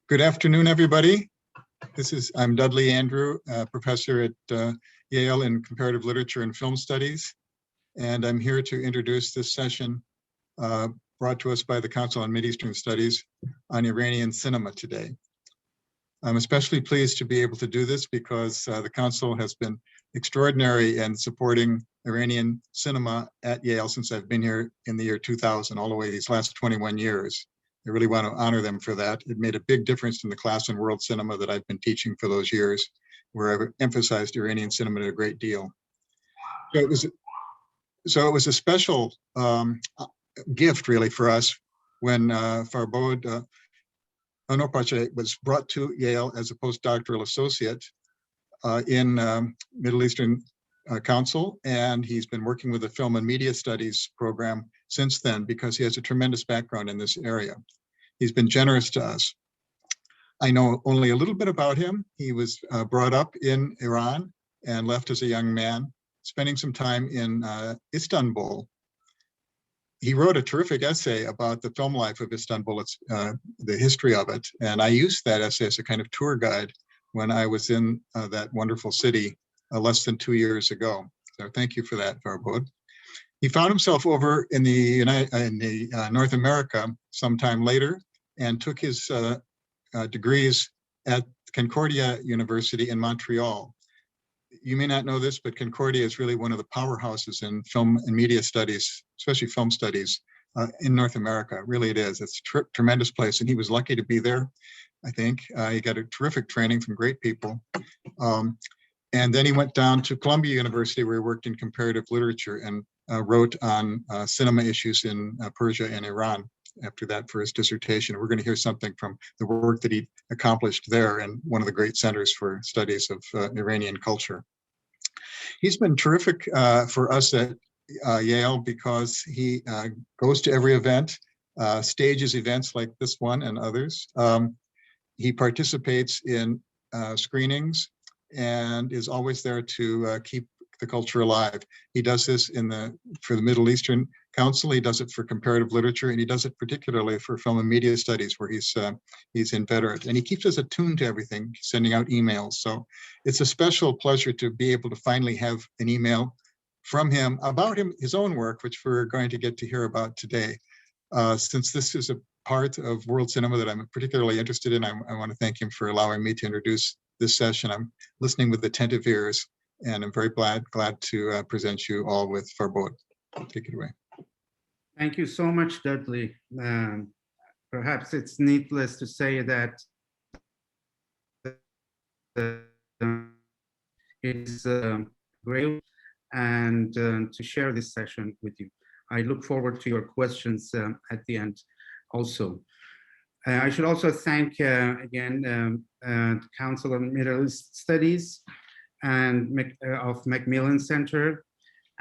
Good afternoon, everybody. I'm Dudley Andrew, professor at Yale in Comparative Literature and Film Studies, and I'm here to introduce this session brought to us by the Council on Mideastern Studies on Iranian cinema today. I'm especially pleased to be able to do this because the Council has been extraordinary in supporting Iranian cinema at Yale since I've been here in the year 2000, all the way these last 21 years. I really want to honor them for that. It made a big difference in the class in world cinema that I've been teaching for those years, where I've emphasized Iranian cinema a great deal. So it was a special gift, really, for us when Farbod Honarpisheh was brought to Yale as a postdoctoral associate in Middle Eastern Council, and he's been working with the Film and Media Studies program since then because he has a tremendous background in this area. He's been generous to us. I know only a little bit about him. He was brought up in Iran and left as a young man, spending some time in Istanbul. He wrote a terrific essay about the film life of Istanbul, the history of it, and I used that essay as a kind of tour guide when I was in that wonderful city less than 2 years ago. So thank you for that, Farbod. He found himself over in the North America sometime later and took his degrees at Concordia University in Montreal. You may not know this, but Concordia is really one of the powerhouses in film and media studies, especially film studies in North America. Really it is. It's a tremendous place, and he was lucky to be there, I think. He got a terrific training from great people. And then he went down to Columbia University, where he worked in comparative literature and wrote on cinema issues in Persia and Iran after that for his dissertation. We're going to hear something from the work that he accomplished there and one of the great centers for studies of Iranian culture. He's been terrific for us at Yale because he goes to every event, stages events like this one and others. He participates in screenings and is always there to keep the culture alive. He does this for the Middle Eastern Council. He does it for comparative literature, and he does it particularly for film and media studies, where he's inveterate. And he keeps us attuned to everything, sending out emails. So it's a special pleasure to be able to finally have an email from him about his own work, which we're going to get to hear about today. Since this is a part of world cinema that I'm particularly interested in, I want to thank him for allowing me to introduce this session. I'm listening with attentive ears, and I'm very glad to present you all with Farbod. Take it away. Thank you so much, Dudley. Perhaps it's needless to say that it's great and to share this session with you. I look forward to your questions at the end also. I should also thank again Council on Middle East Studies and of Macmillan Center,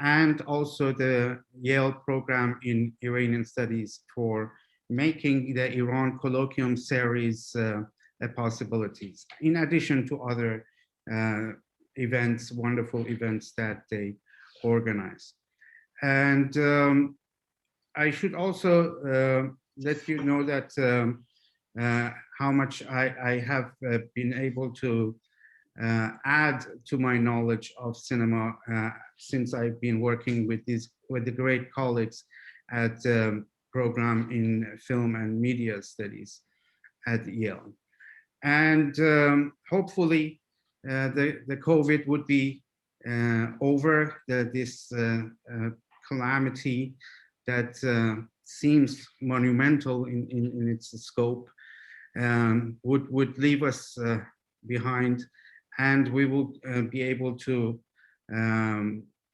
and also the Yale program in Iranian Studies for making the Iran Colloquium series a possibility, in addition to other events, wonderful events that they organize. And I should also let you know that how much I have been able to add to my knowledge of cinema since I've been working with the great colleagues at the program in film and media studies at Yale. And hopefully the COVID would be over, this calamity that seems monumental in its scope, would leave us behind, and we will be able to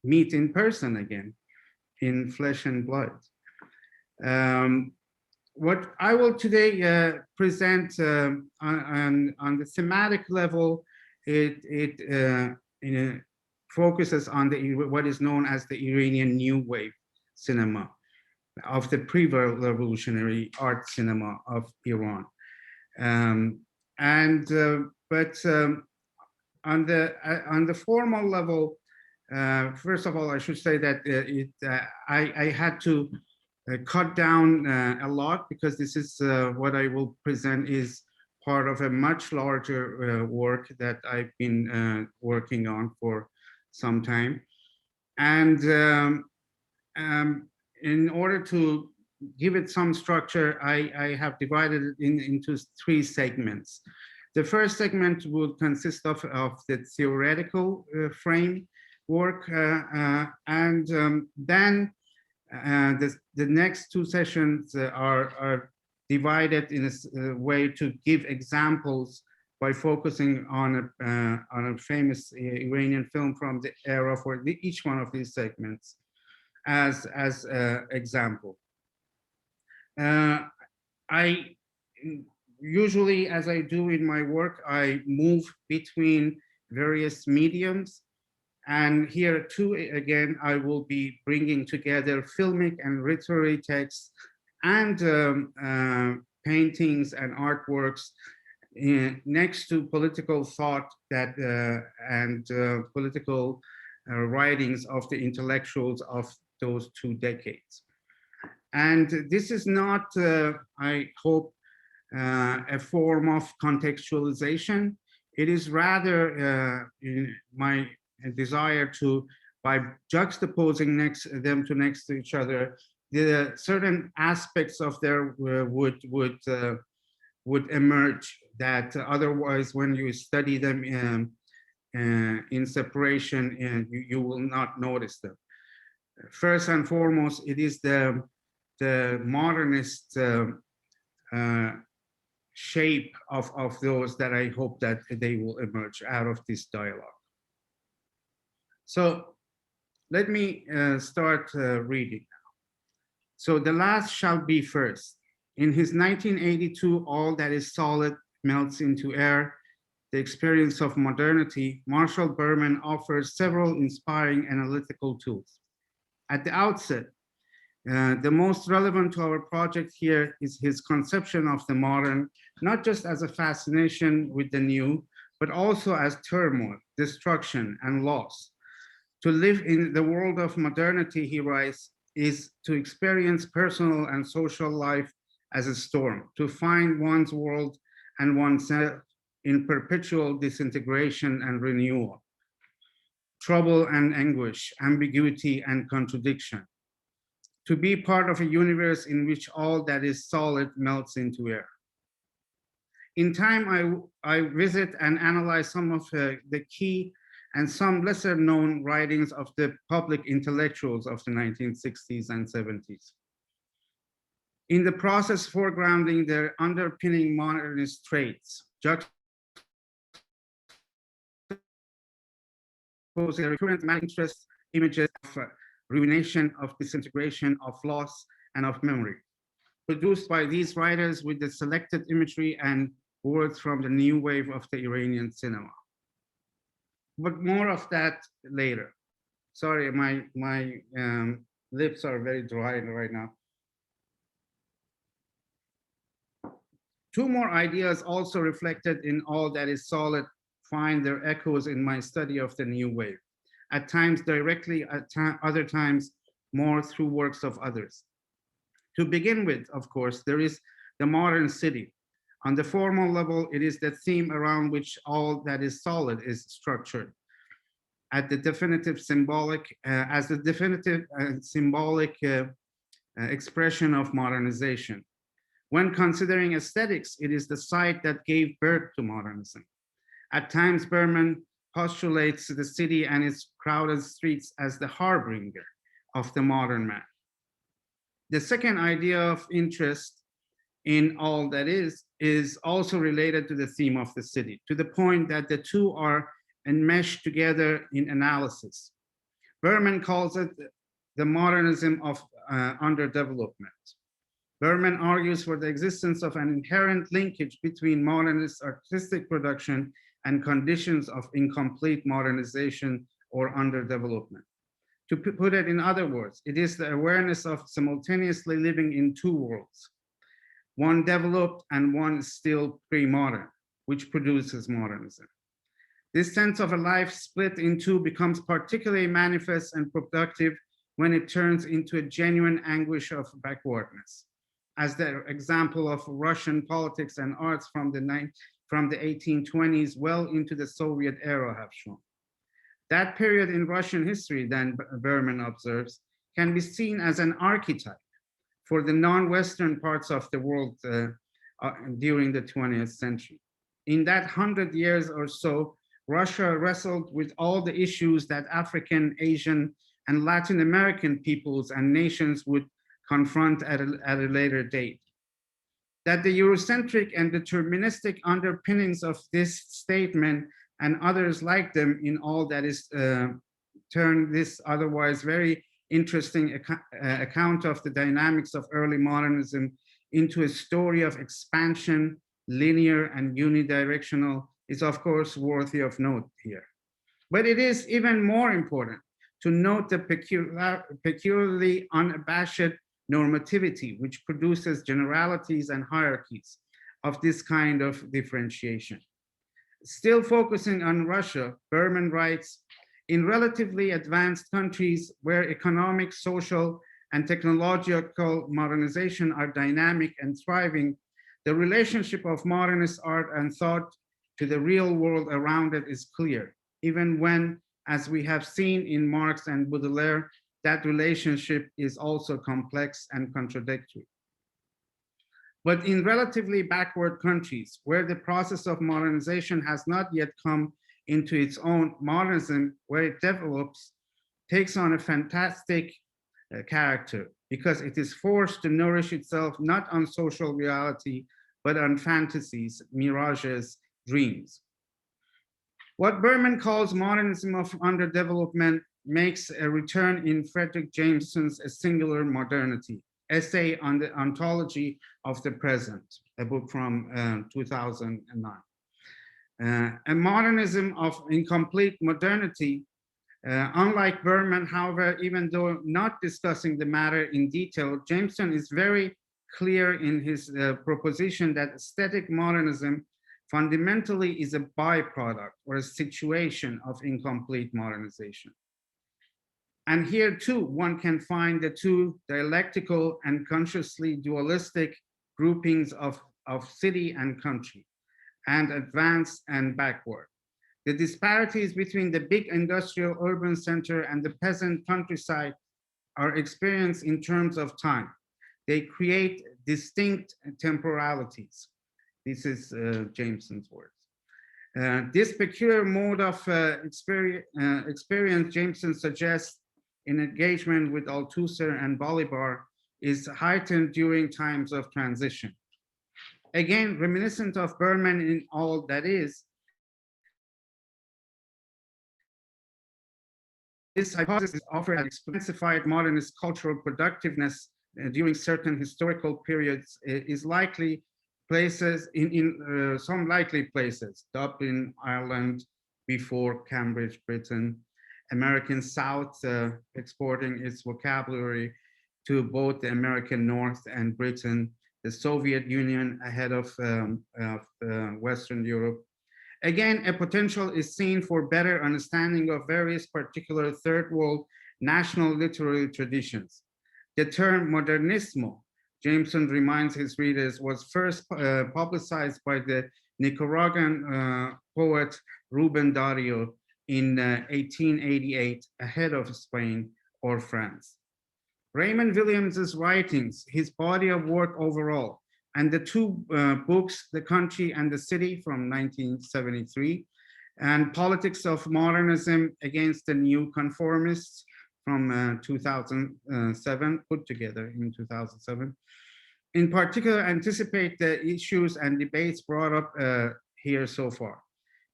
meet in person again, in flesh and blood. What I will today present on the thematic level, it focuses on what is known as the Iranian New Wave Cinema, of the pre-revolutionary art cinema of Iran. But on the formal level, first of all, I should say that I had to cut down a lot, because this is what I will present is part of a much larger work that I've been working on for some time. And in order to give it some structure, I have divided it into 3 segments. The first segment will consist of the theoretical framework, and then the next 2 sessions are divided in a way to give examples by focusing on a famous Iranian film from the era for each one of these segments as example. I usually, as I do in my work, I move between various mediums. And here too, again, I will be bringing together filmic and literary texts and paintings and artworks next to political thought that and political writings of the intellectuals of those 2 decades. And this is not, I hope, a form of contextualization. It is rather my desire to, by juxtaposing them next to each other, the certain aspects of their would emerge that otherwise, when you study them in separation, you will not notice them. First and foremost, it is the modernist shape of those that I hope that they will emerge out of this dialogue. So let me start reading now. So the last shall be first. In his 1982, All That Is Solid Melts into Air, The Experience of Modernity, Marshall Berman offers several inspiring analytical tools. At the outset, the most relevant to our project here is his conception of the modern, not just as a fascination with the new, but also as turmoil, destruction, and loss. To live in the world of modernity, he writes, is to experience personal and social life as a storm, to find one's world and oneself in perpetual disintegration and renewal, trouble and anguish, ambiguity and contradiction, to be part of a universe in which all that is solid melts into air. In time, I visit and analyze some of the key and some lesser known writings of the public intellectuals of the 1960s and 70s. In the process foregrounding their underpinning modernist traits, their recurrent interest, images of ruination, of disintegration, of loss, and of memory, produced by these writers with the selected imagery and words from the new wave of the Iranian cinema. But more of that later. Sorry, my lips are very dry right now. 2 more ideas also reflected in All That Is Solid find their echoes in my study of the new wave, at times directly, at other times more through works of others. To begin with, of course, there is the modern city. On the formal level, it is the theme around which All That Is Solid is structured. At the definitive symbolic, as the definitive symbolic expression of modernization. When considering aesthetics, it is the site that gave birth to modernism. At times, Berman postulates the city and its crowded streets as the harbinger of the modern man. The second idea of interest in All That is also related to the theme of the city, to the point that the 2 are enmeshed together in analysis. Berman calls it the modernism of underdevelopment. Berman argues for the existence of an inherent linkage between modernist artistic production and conditions of incomplete modernization or underdevelopment. To put it in other words, it is the awareness of simultaneously living in 2 worlds, one developed and one still pre-modern, which produces modernism. This sense of a life split in 2 becomes particularly manifest and productive when it turns into a genuine anguish of backwardness, as the example of Russian politics and arts from the 1820s well into the Soviet era have shown. That period in Russian history, then Berman observes, can be seen as an archetype for the non-Western parts of the world during the 20th century. In that 100 years or so, Russia wrestled with all the issues that African, Asian, and Latin American peoples and nations would confront at a later date. That the Eurocentric and deterministic underpinnings of this statement and others like them in all that is turned this otherwise very interesting account of the dynamics of early modernism into a story of expansion, linear and unidirectional, is of course worthy of note here. But it is even more important to note the peculiarly unabashed normativity which produces generalities and hierarchies of this kind of differentiation. Still focusing on Russia, Berman writes, in relatively advanced countries where economic, social, and technological modernization are dynamic and thriving, the relationship of modernist art and thought to the real world around it is clear, even when, as we have seen in Marx and Baudelaire, that relationship is also complex and contradictory. But in relatively backward countries where the process of modernization has not yet come into its own, modernism, where it develops, takes on a fantastic character because it is forced to nourish itself not on social reality, but on fantasies, mirages, dreams. What Berman calls modernism of underdevelopment makes a return in Frederick Jameson's A Singular Modernity, essay on the ontology of the present, a book from 2009. A modernism of incomplete modernity, unlike Berman, however, even though not discussing the matter in detail, Jameson is very clear in his proposition that aesthetic modernism fundamentally is a byproduct or a situation of incomplete modernization. And here too, one can find the two dialectical and consciously dualistic groupings of city and country, and advanced and backward. The disparities between the big industrial urban center and the peasant countryside are experienced in terms of time. They create distinct temporalities. This is Jameson's words. This peculiar mode of experience Jameson suggests in engagement with Althusser and Bolivar is heightened during times of transition. Again, reminiscent of Berman in all that is, this hypothesis offers expensified modernist cultural productiveness during certain historical periods is likely places in some likely places, Dublin, Ireland, before Cambridge, Britain, American South exporting its vocabulary to both the American North and Britain, the Soviet Union ahead of Western Europe. Again, a potential is seen for better understanding of various particular third world national literary traditions. The term modernismo, Jameson reminds his readers, was first publicized by the Nicaraguan poet Rubén Darío in 1888, ahead of Spain or France. Raymond Williams's writings, his body of work overall, and the two books, The Country and the City from 1973, and Politics of Modernism Against the New Conformists from 2007, put together in 2007, in particular anticipate the issues and debates brought up here so far.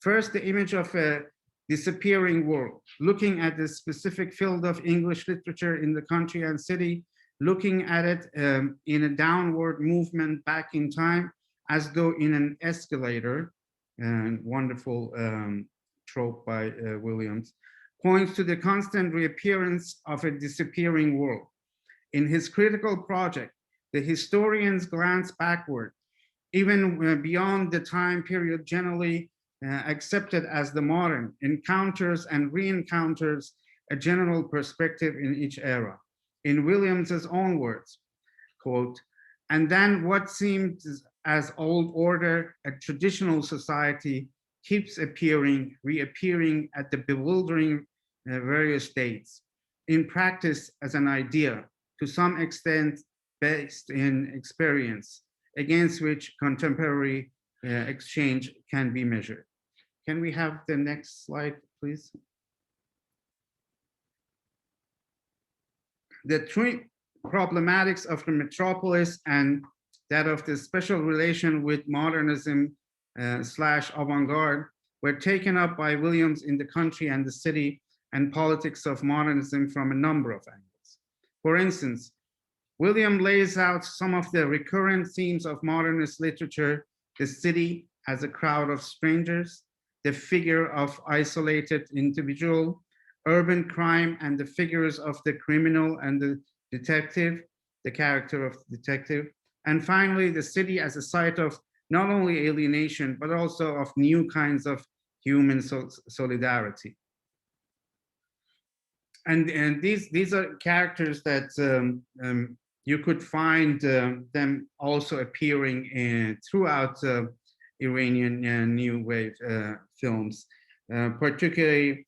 First, the image of a disappearing world, looking at the specific field of English literature in the country and city, looking at it in a downward movement back in time, as though in an escalator, and wonderful trope by Williams, points to the constant reappearance of a disappearing world. In his critical project, the historians glance backward, even beyond the time period generally accepted as the modern, encounters and re-encounters a general perspective in each era. In Williams's own words, quote, And then what seemed as old order, a traditional society, keeps appearing, reappearing at the bewildering various dates. In practice, as an idea, to some extent based in experience, against which contemporary exchange can be measured. Can we have the next slide, please? The three problematics of the metropolis and that of the special relation with modernism slash avant-garde were taken up by Williams in The Country and the City and Politics of Modernism from a number of angles. For instance, William lays out some of the recurrent themes of modernist literature: the city as a crowd of strangers, the figure of isolated individual, urban crime and the figures of the criminal and the detective, the character of the detective, and finally, the city as a site of not only alienation, but also of new kinds of human solidarity. And these are characters that you could find them also appearing throughout Iranian New Wave films, particularly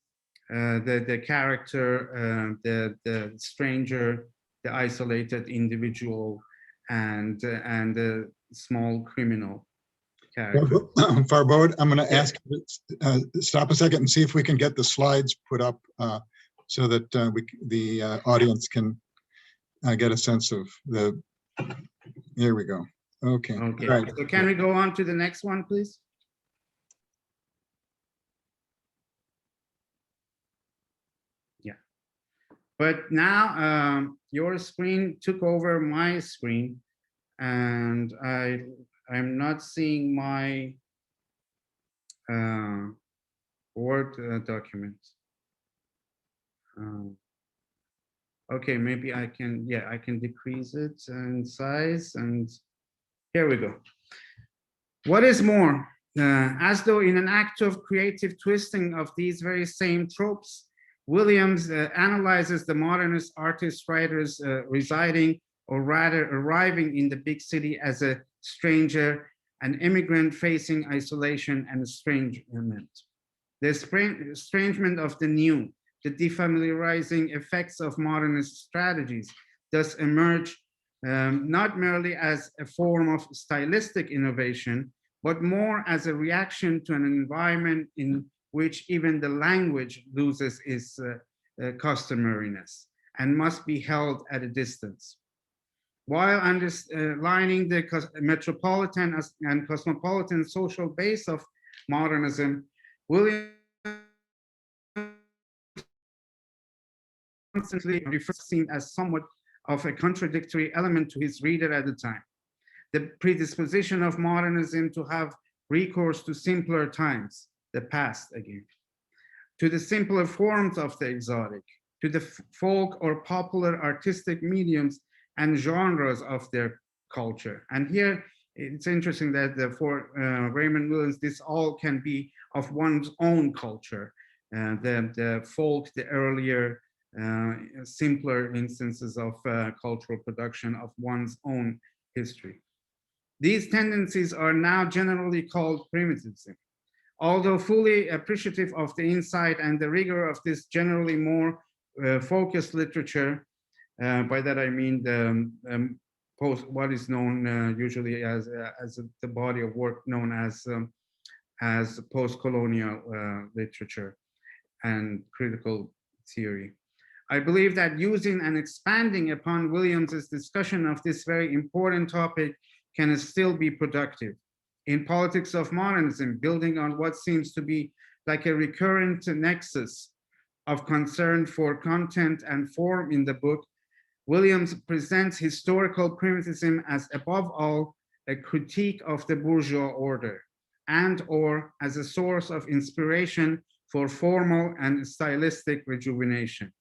the character, the stranger, the isolated individual, and the small criminal character. Farbod, I'm going to ask you to stop a second and see if we can get the slides put up so that the audience can get a sense of the. Here we go. Okay. Okay. Right. So can we go on to the next one, please? Yeah. But now your screen took over my screen, and I'm not seeing my Word document. Okay, maybe I can, yeah, I can decrease it in size, and here we go. What is more, as though in an act of creative twisting of these very same tropes, Williams analyzes the modernist artists, writers residing, or rather arriving in the big city as a stranger, an immigrant facing isolation and estrangement. The estrangement of the new, the defamiliarizing effects of modernist strategies thus emerge not merely as a form of stylistic innovation, but more as a reaction to an environment in which even the language loses its customariness and must be held at a distance. While underlining the metropolitan and cosmopolitan social base of modernism, William constantly refers to it as somewhat of a contradictory element to his reader at the time. The predisposition of modernism to have recourse to simpler times, the past again, to the simpler forms of the exotic, to the folk or popular artistic mediums and genres of their culture. And here it's interesting that for Raymond Williams, this all can be of one's own culture. The folk, the earlier, simpler instances of cultural production of one's own history. These tendencies are now generally called primitivism. Although fully appreciative of the insight and the rigor of this generally more focused literature, by that I mean the what is known usually as the body of work known as post-colonial literature and critical theory. I believe that using and expanding upon Williams's discussion of this very important topic can still be productive. In Politics of Modernism, building on what seems to be like a recurrent nexus of concern for content and form in the book, Williams presents historical primitivism as, above all, a critique of the bourgeois order and/or as a source of inspiration for formal and stylistic rejuvenation.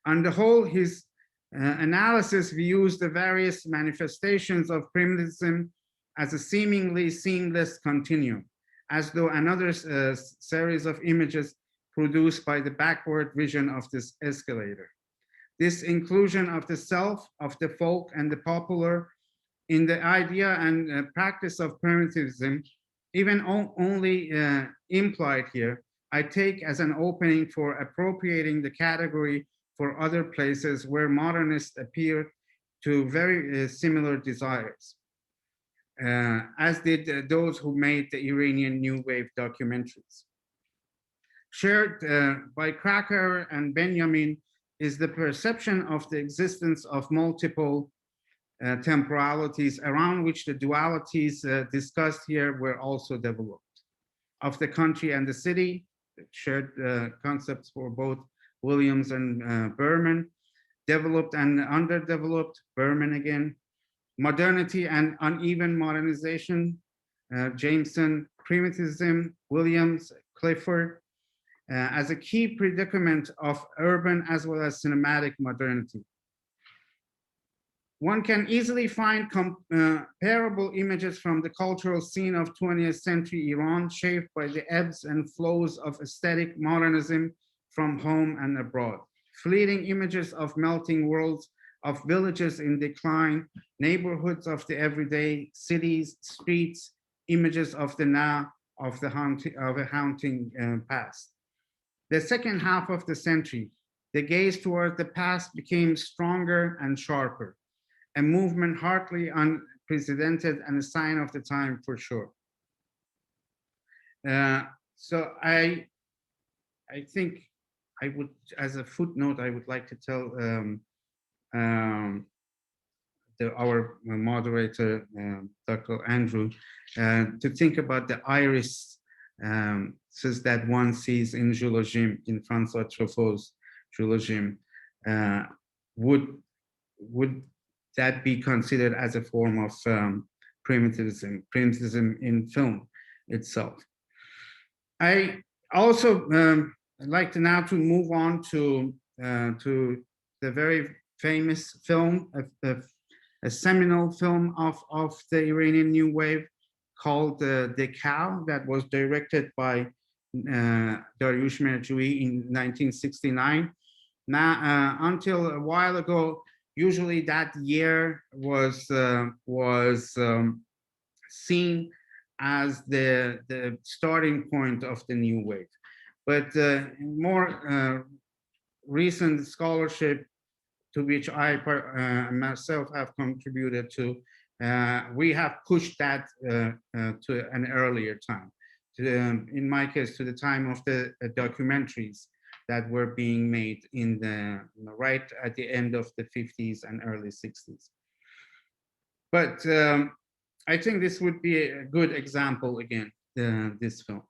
On the whole, his analysis views the various manifestations of primitivism as a seemingly seamless continuum, as though another series of images produced by the backward vision of this escalator. This inclusion of the self, of the folk, and the popular in the idea and practice of primitivism, even only implied here, I take as an opening for appropriating the category for other places where modernists appear to very similar desires, as did those who made the Iranian New Wave documentaries. Shared by Krakauer and Benjamin is the perception of the existence of multiple temporalities around which the dualities discussed here were also developed. Of the country and the city, shared concepts for both Williams and Berman, developed and underdeveloped, Berman again, modernity and uneven modernization, Jameson, primitivism, Williams, Clifford, as a key predicament of urban as well as cinematic modernity. One can easily find comparable images from the cultural scene of 20th century Iran, shaped by the ebbs and flows of aesthetic modernism from home and abroad. Fleeting images of melting worlds, of villages in decline, neighborhoods of the everyday, cities, streets, images of the now, of a haunting past. The second half of the century, the gaze toward the past became stronger and sharper, a movement hardly unprecedented and a sign of the time for sure. So I think I would, as a footnote, I would like to tell our moderator, Dr. Andrew, to think about the iris says that one sees in Jules Jim, in Francois Truffaut's Jules Jim. Would that be considered as a form of primitivism in film itself? I also like to now to move on to the very famous film, a seminal film of the Iranian New Wave called The Cow, that was directed by Dariush Merjoui in 1969. Now, until a while ago, usually that year was seen as the starting point of the new wave. But more recent scholarship, to which I myself have contributed to, we have pushed that to an earlier time. In my case, to the time of the documentaries that were being made in the right at the end of the 50s and early 60s. But I think this would be a good example again, this film.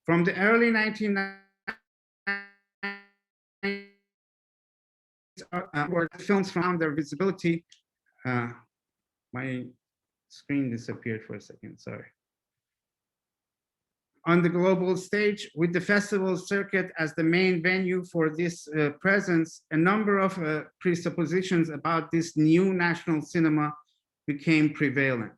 From the early 1990s, where the films found their visibility. My screen disappeared for a second, sorry. On the global stage, with the festival circuit as the main venue for this presence, a number of presuppositions about this new national cinema became prevalent.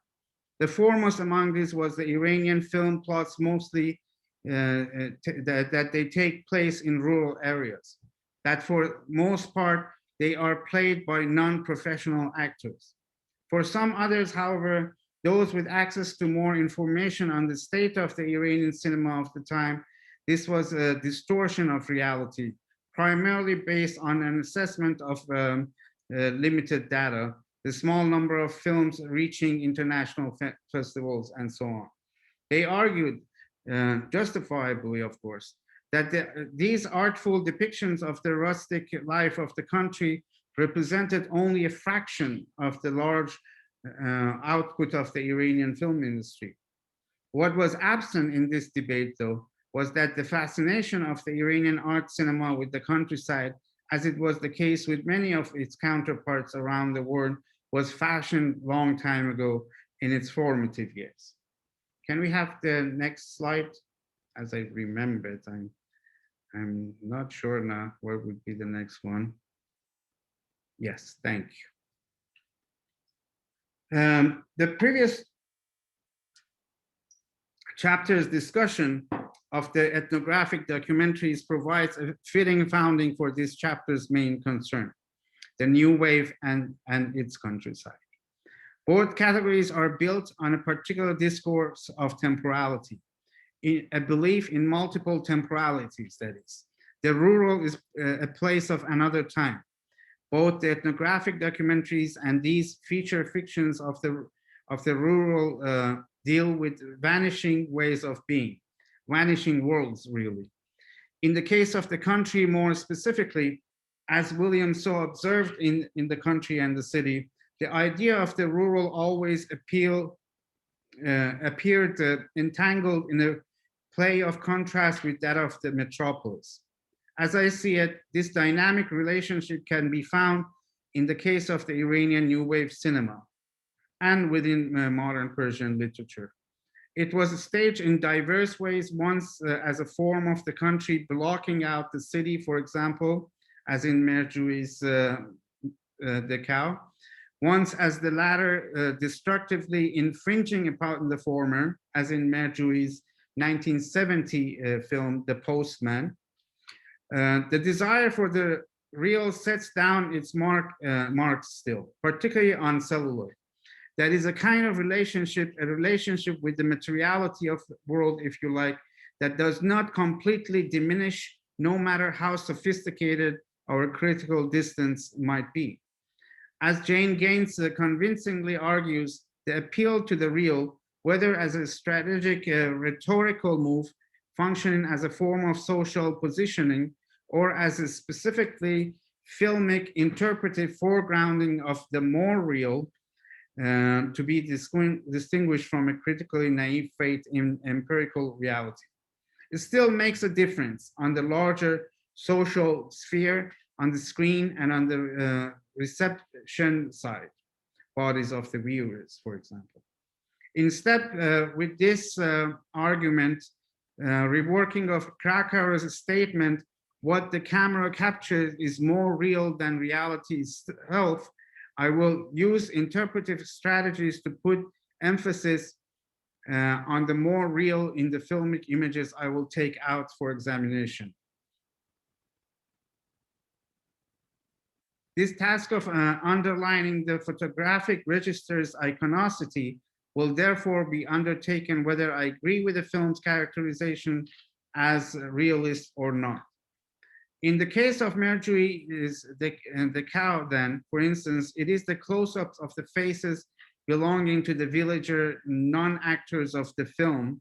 The foremost among these was the Iranian film plots, mostly that they take place in rural areas, that for most part, they are played by non-professional actors. For some others, however, those with access to more information on the state of the Iranian cinema of the time, this was a distortion of reality, primarily based on an assessment of limited data, the small number of films reaching international festivals, and so on. They argued, justifiably, of course, that these artful depictions of the rustic life of the country represented only a fraction of the large output of the Iranian film industry. What was absent in this debate, though, was that the fascination of the Iranian art cinema with the countryside, as it was the case with many of its counterparts around the world, was fashioned long time ago in its formative years. Can we have the next slide? As I remember it, I'm not sure now where would be the next one. Yes, thank you. The previous chapter's discussion of the ethnographic documentaries provides a fitting founding for this chapter's main concern, the new wave and its countryside. Both categories are built on a particular discourse of temporality, a belief in multiple temporalities, that is. The rural is a place of another time. Both the ethnographic documentaries and these feature fictions of the rural deal with vanishing ways of being, vanishing worlds, really. In the case of the country, more specifically, as William so observed in The Country and the City, the idea of the rural always appeared entangled in a play of contrast with that of the metropolis. As I see it, this dynamic relationship can be found in the case of the Iranian New Wave Cinema and within modern Persian literature. It was staged in diverse ways, once as a form of the country blocking out the city, for example, as in Merjui's The Cow, once as the latter destructively infringing upon the former, as in Merjui's 1970 film, The Postman. The desire for the real sets down its marks still, particularly on celluloid. That is a kind of relationship, a relationship with the materiality of the world, if you like, that does not completely diminish, no matter how sophisticated our critical distance might be. As Jane Gaines convincingly argues, the appeal to the real, whether as a strategic rhetorical move functioning as a form of social positioning, or as a specifically filmic interpretive foregrounding of the more real, to be distinguished from a critically naive faith in empirical reality. It still makes a difference on the larger social sphere, on the screen, and on the reception side, bodies of the viewers, for example. In step with this argument, reworking of Krakauer's statement, what the camera captures is more real than reality itself, I will use interpretive strategies to put emphasis on the more real in the filmic images I will take out for examination. This task of underlining the photographic register's iconicity will therefore be undertaken whether I agree with the film's characterization as realist or not. In the case of Mercury is the cow, then, for instance, it is the close-ups of the faces belonging to the villager non-actors of the film,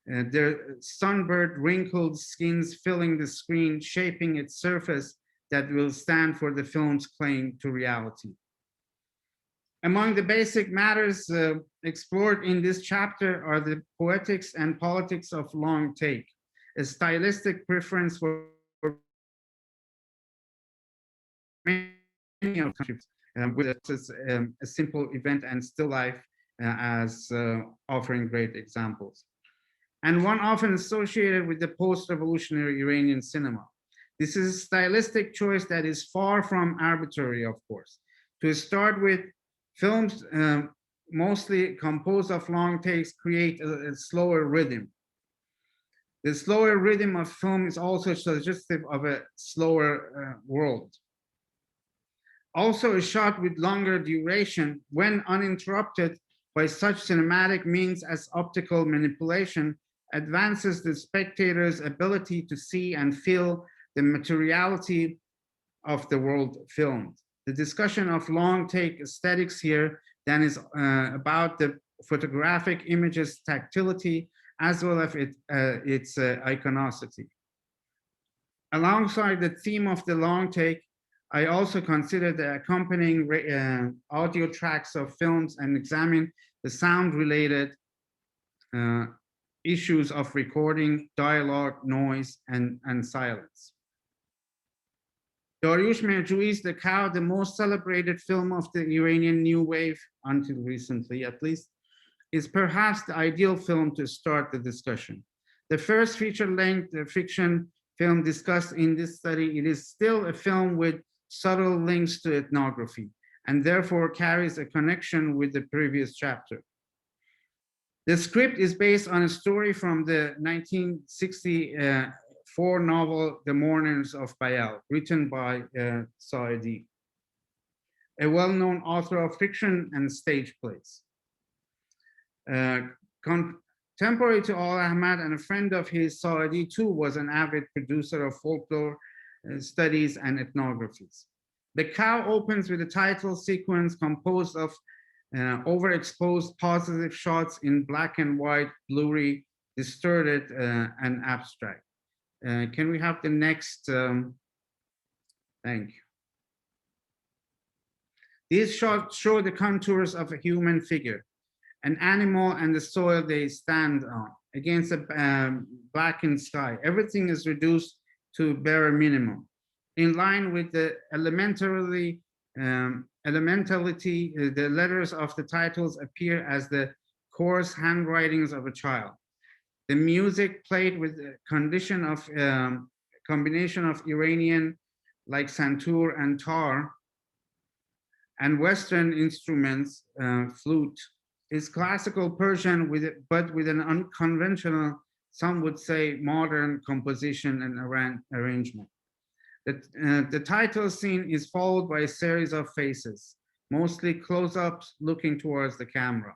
their sunburned, wrinkled skins filling the screen, shaping its surface that will stand for the film's claim to reality. Among the basic matters explored in this chapter are the poetics and politics of long take, a stylistic preference for many of countries with a simple event and still life as offering great examples. And one often associated with the post-revolutionary Iranian cinema. This is a stylistic choice that is far from arbitrary, of course. To start with, films mostly composed of long takes create a slower rhythm. The slower rhythm of film is also suggestive of a slower world. Also, a shot with longer duration, when uninterrupted by such cinematic means as optical manipulation, advances the spectator's ability to see and feel the materiality of the world filmed. The discussion of long take aesthetics here then is about the photographic image's tactility as well as its iconicity. Alongside the theme of the long take, I also consider the accompanying audio tracks of films and examine the sound-related issues of recording, dialogue, noise, and silence. Dariush Merjoui's The Cow, the most celebrated film of the Iranian New Wave, until recently at least, is perhaps the ideal film to start the discussion. The first feature-length fiction film discussed in this study, it is still a film with subtle links to ethnography, and therefore carries a connection with the previous chapter. The script is based on a story from the 1964 novel, The Mourners of Yale, written by Saadi. a well-known author of fiction and stage plays. Contemporary to Al Ahmad and a friend of his, Saadi too was an avid producer of folklore studies and ethnographies. The Cow opens with a title sequence composed of overexposed positive shots in black and white, blurry, distorted, and abstract. Can we have the next? Thank you. These shots show the contours of a human figure, an animal, and the soil they stand on against a blackened sky. Everything is reduced to bare minimum. In line with the elementality, the letters of the titles appear as the coarse handwritings of a child. The music played with a combination of Iranian, like santur and tar, and Western instruments, flute, is classical Persian, but with an unconventional, some would say modern composition and arrangement. The title scene is followed by a series of faces, mostly close-ups looking towards the camera.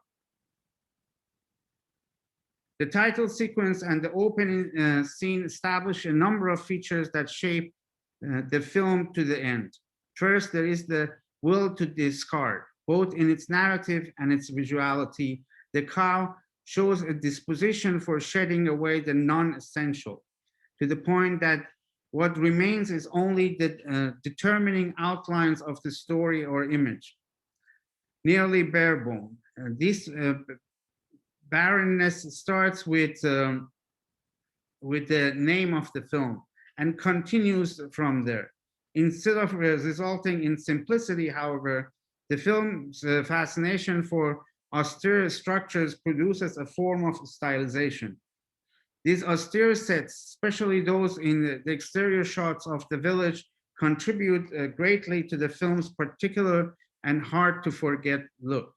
The title sequence and the opening scene establish a number of features that shape the film to the end. First, there is the will to discard, both in its narrative and its visuality. The Cow shows a disposition for shedding away the non-essential, to the point that what remains is only the determining outlines of the story or image, nearly bare bone. This barrenness starts with the name of the film and continues from there. Instead of resulting in simplicity, however, the film's fascination for austere structures produces a form of stylization. These austere sets, especially those in the exterior shots of the village, contribute greatly to the film's particular and hard to forget look.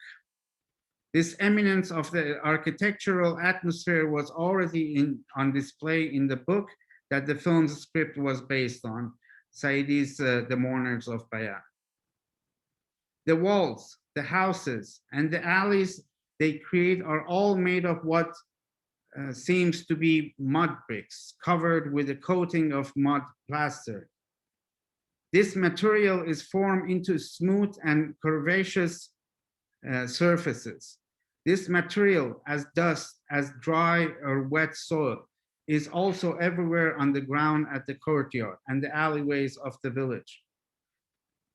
This eminence of the architectural atmosphere was already on display in the book that the film's script was based on, Saadi's The Mourners of Bayat. The walls, the houses, and the alleys they create are all made of what seems to be mud bricks covered with a coating of mud plaster. This material is formed into smooth and curvaceous surfaces. This material, as dust, as dry or wet soil, is also everywhere on the ground at the courtyard and the alleyways of the village.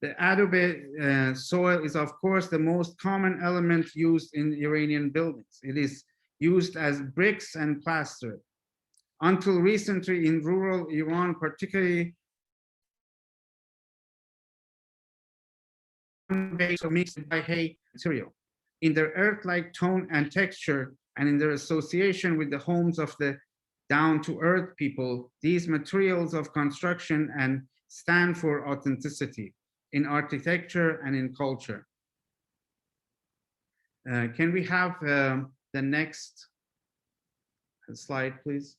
The adobe soil is, of course, the most common element used in Iranian buildings. It is used as bricks and plaster. Until recently in rural Iran, particularly mixed by hay material. In their earth-like tone and texture, and in their association with the homes of the down-to-earth people, these materials of construction and stand for authenticity in architecture and in culture. Can we have the next slide, please?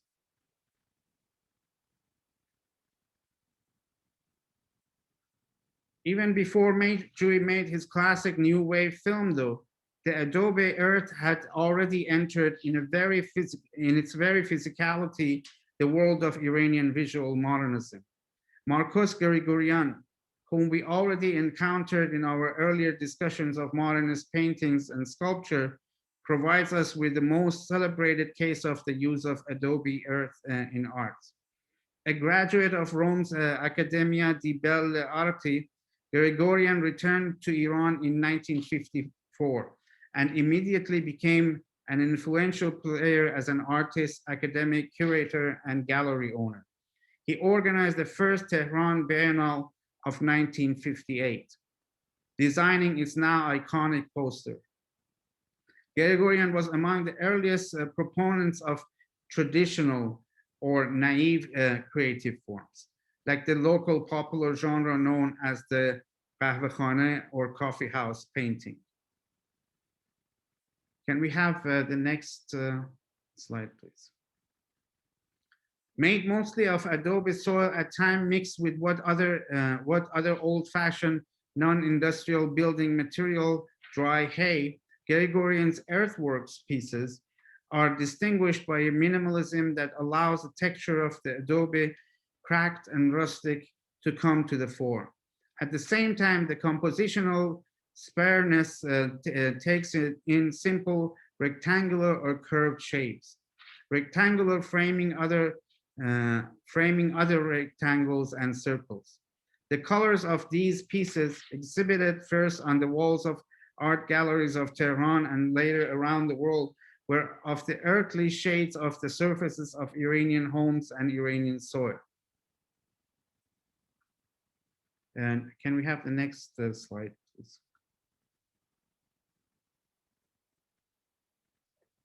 Even before WWII made his classic New Wave film, though, the Adobe Earth had already entered in its very physicality the world of Iranian visual modernism. Marcos Grigorian, whom we already encountered in our earlier discussions of modernist paintings and sculpture, provides us with the most celebrated case of the use of Adobe Earth in art. A graduate of Rome's Accademia di Belle Arti, Grigorian returned to Iran in 1954 and immediately became an influential player as an artist, academic, curator, and gallery owner. He organized the first Tehran Biennale of 1958, designing its now iconic poster. Grigorian was among the earliest proponents of traditional or naive creative forms, like the local popular genre known as the qahvekhane or coffee house painting. Can we have the next slide, please? Made mostly of adobe soil, at times mixed with what other old-fashioned non-industrial building material, dry hay, Gregorian's earthworks pieces are distinguished by a minimalism that allows the texture of the adobe, cracked and rustic, to come to the fore. At the same time, the compositional spareness takes it in simple rectangular or curved shapes. Rectangular framing other rectangles and circles. The colors of these pieces, exhibited first on the walls of art galleries of Tehran and later around the world, were of the earthly shades of the surfaces of Iranian homes and Iranian soil. And can we have the next slide, please?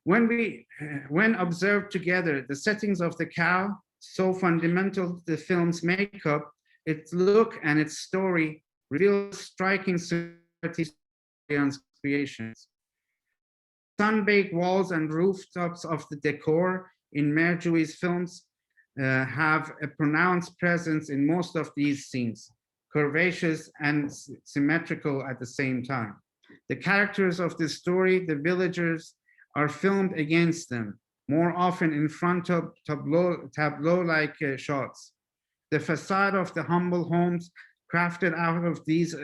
When observed together, the settings of the cow, so fundamental to the film's makeup, its look and its story reveal striking similarities to creations. Sun-baked walls and rooftops of the decor in Merjoui's films have a pronounced presence in most of these scenes, curvaceous and symmetrical at the same time. The characters of the story, the villagers, are filmed against them, more often in front of tableau-like shots. The facade of the humble homes crafted out of these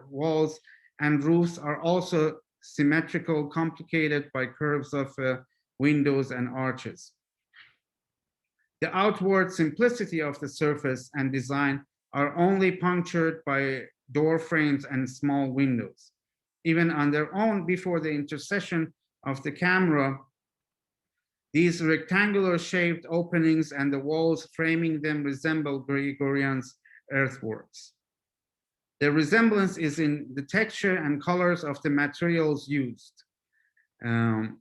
walls and roofs are also symmetrical, complicated by curves of windows and arches. The outward simplicity of the surface and design are only punctured by door frames and small windows. Even on their own, before the intercession of the camera, these rectangular shaped openings and the walls framing them resemble Gregorian's earthworks. The resemblance is in the texture and colors of the materials used. Time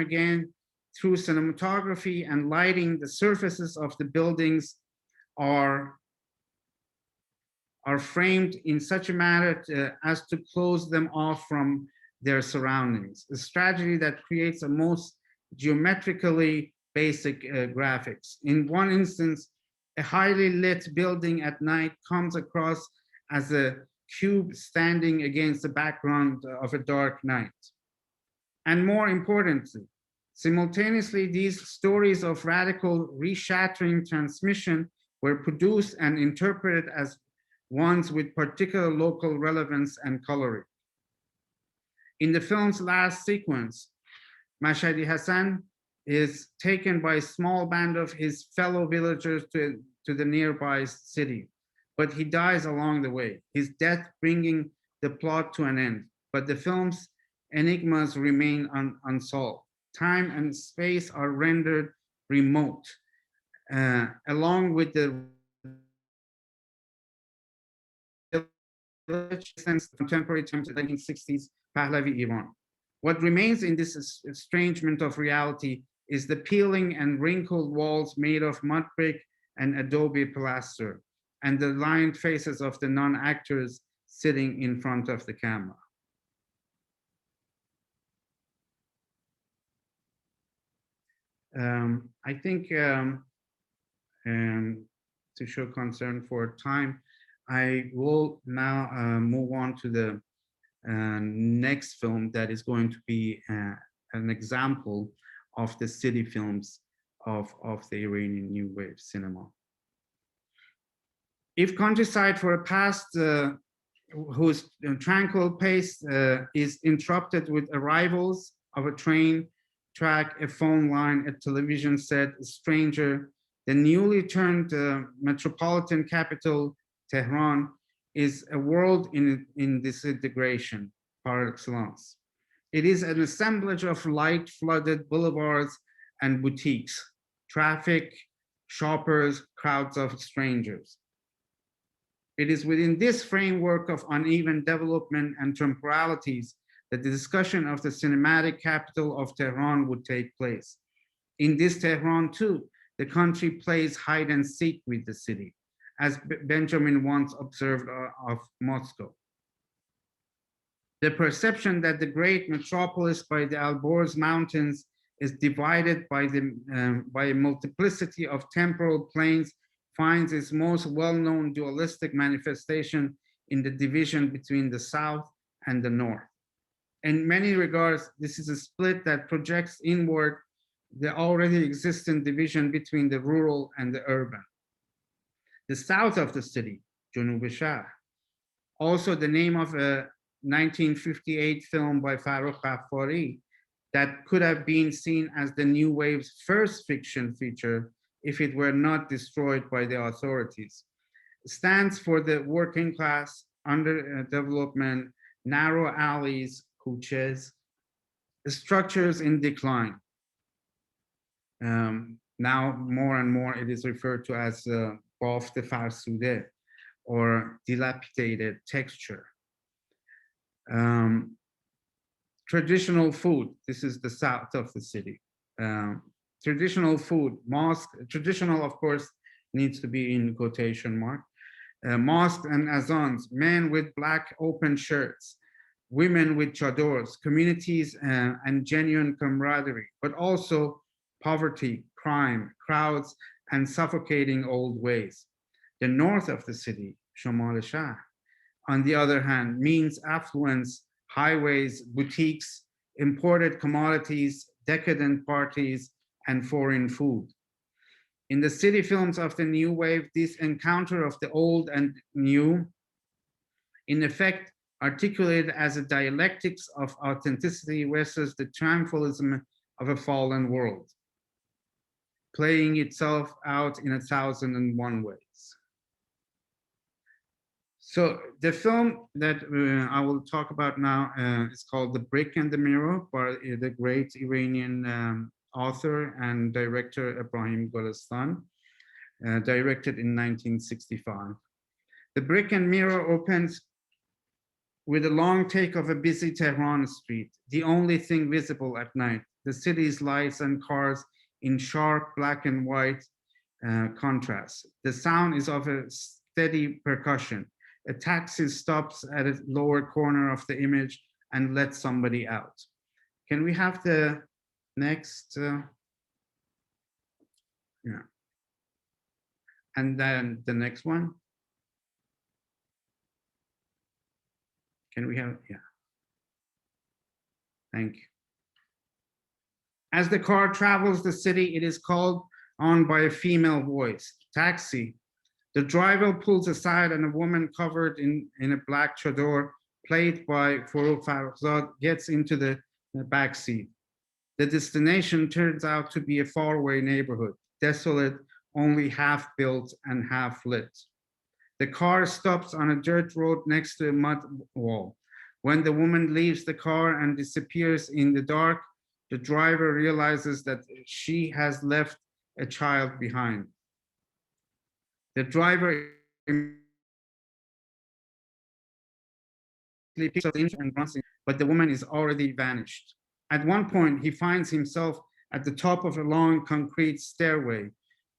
again, through cinematography and lighting, the surfaces of the buildings are framed in such a manner as to close them off from their surroundings, a strategy that creates a most geometrically basic graphics. In one instance, a highly lit building at night comes across as a cube standing against the background of a dark night. And more importantly, simultaneously, these stories of radical reshattering transmission were produced and interpreted as ones with particular local relevance and coloring. In the film's last sequence, Mashhadi Hassan is taken by a small band of his fellow villagers to the nearby city, but he dies along the way, his death bringing the plot to an end. But the film's enigmas remain unsolved. Time and space are rendered remote, along with the contemporary times of the 1960s Pahlavi Iran. What remains in this estrangement of reality is the peeling and wrinkled walls made of mud brick and adobe plaster, and the lined faces of the non-actors sitting in front of the camera. I think to show concern for time, I will now move on to the next film that is going to be an example of the city films of the Iranian New Wave Cinema. If countryside for a past whose tranquil pace is interrupted with arrivals of a train track, a phone line, a television set, a stranger, the newly turned metropolitan capital, Tehran, is a world in disintegration par excellence. It is an assemblage of light flooded boulevards and boutiques, traffic, shoppers, crowds of strangers. It is within this framework of uneven development and temporalities that the discussion of the cinematic capital of Tehran would take place. In this Tehran too, the country plays hide and seek with the city, as Benjamin once observed of Moscow. The perception that the great metropolis by the Alborz mountains is divided by a multiplicity of temporal planes finds its most well-known dualistic manifestation in the division between the South and the North. In many regards, this is a split that projects inward the already existing division between the rural and the urban. The south of the city, Untitled, also the name of a 1958 film by Farbod that could have been seen as the New Wave's first fiction feature if it were not destroyed by the authorities, stands for the working class, underdevelopment, narrow alleys, kuches, structures in decline. Now more and more it is referred to as bafte farsude, or dilapidated texture. Traditional food, this is the south of the city. Traditional food, mosque, traditional of course needs to be in quotation mark. Mosques and azans, men with black open shirts, women with chadors, communities and genuine camaraderie, but also poverty, crime, crowds, and suffocating old ways. The north of the city, Shomal Shah, on the other hand, means affluence, highways, boutiques, imported commodities, decadent parties, and foreign food. In the city films of the New Wave, this encounter of the old and new, in effect, articulated as a dialectics of authenticity versus the triumphalism of a fallen world, playing itself out in 1,001 ways. So the film that I will talk about now is called The Brick and the Mirror by the great Iranian author and director Ebrahim Golestan, directed in 1965. The Brick and Mirror opens with a long take of a busy Tehran street, the only thing visible at night, the city's lights and cars in sharp black and white contrast. The sound is of a steady percussion. A taxi stops at a lower corner of the image and lets somebody out. Can we have the next? Yeah. And then the next one. Can we have, yeah. Thank you. As the car travels the city, it is called on by a female voice, taxi. The driver pulls aside and a woman covered in a black chador, played by Farooq Farrokhzad, gets into the back seat. The destination turns out to be a faraway neighborhood, desolate, only half built and half lit. The car stops on a dirt road next to a mud wall. When the woman leaves the car and disappears in the dark, the driver realizes that she has left a child behind. The driver picks up the inch and runs in, but the woman is already vanished. At one point, he finds himself at the top of a long concrete stairway,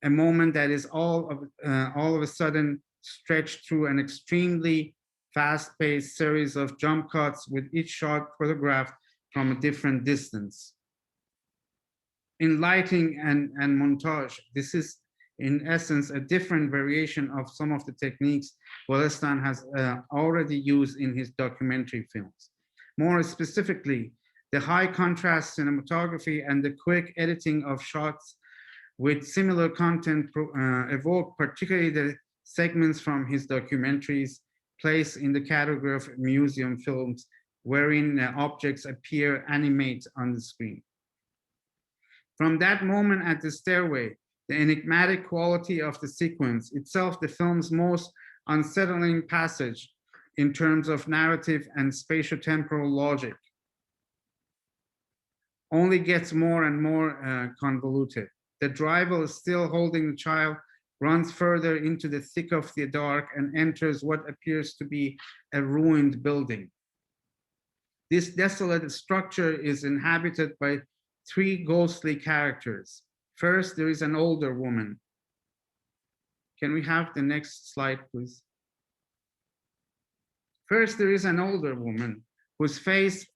a moment that is all of a sudden stretched through an extremely fast-paced series of jump cuts, with each shot photographed from a different distance. In lighting and montage, this is in essence a different variation of some of the techniques Golestan has already used in his documentary films. More specifically, the high contrast cinematography and the quick editing of shots with similar content evoke particularly the segments from his documentaries placed in the category of museum films, wherein objects appear animate on the screen. From that moment at the stairway, the enigmatic quality of the sequence, itself the film's most unsettling passage in terms of narrative and spatiotemporal logic, only gets more and more convoluted. The driver is still holding the child, runs further into the thick of the dark and enters what appears to be a ruined building. This desolate structure is inhabited by three ghostly characters. First, there is an older woman. Can we have the next slide, please? First, there is an older woman whose face,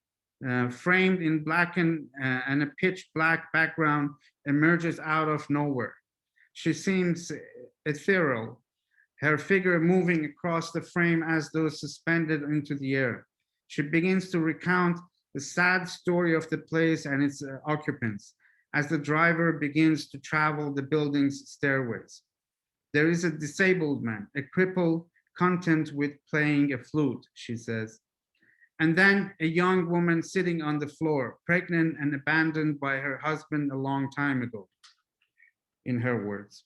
framed in blackened and a pitch black background, emerges out of nowhere. She seems ethereal, her figure moving across the frame as though suspended into the air. She begins to recount the sad story of the place and its occupants as the driver begins to travel the building's stairways. There is a disabled man, a cripple, content with playing a flute, she says. And then a young woman sitting on the floor, pregnant and abandoned by her husband a long time ago, in her words.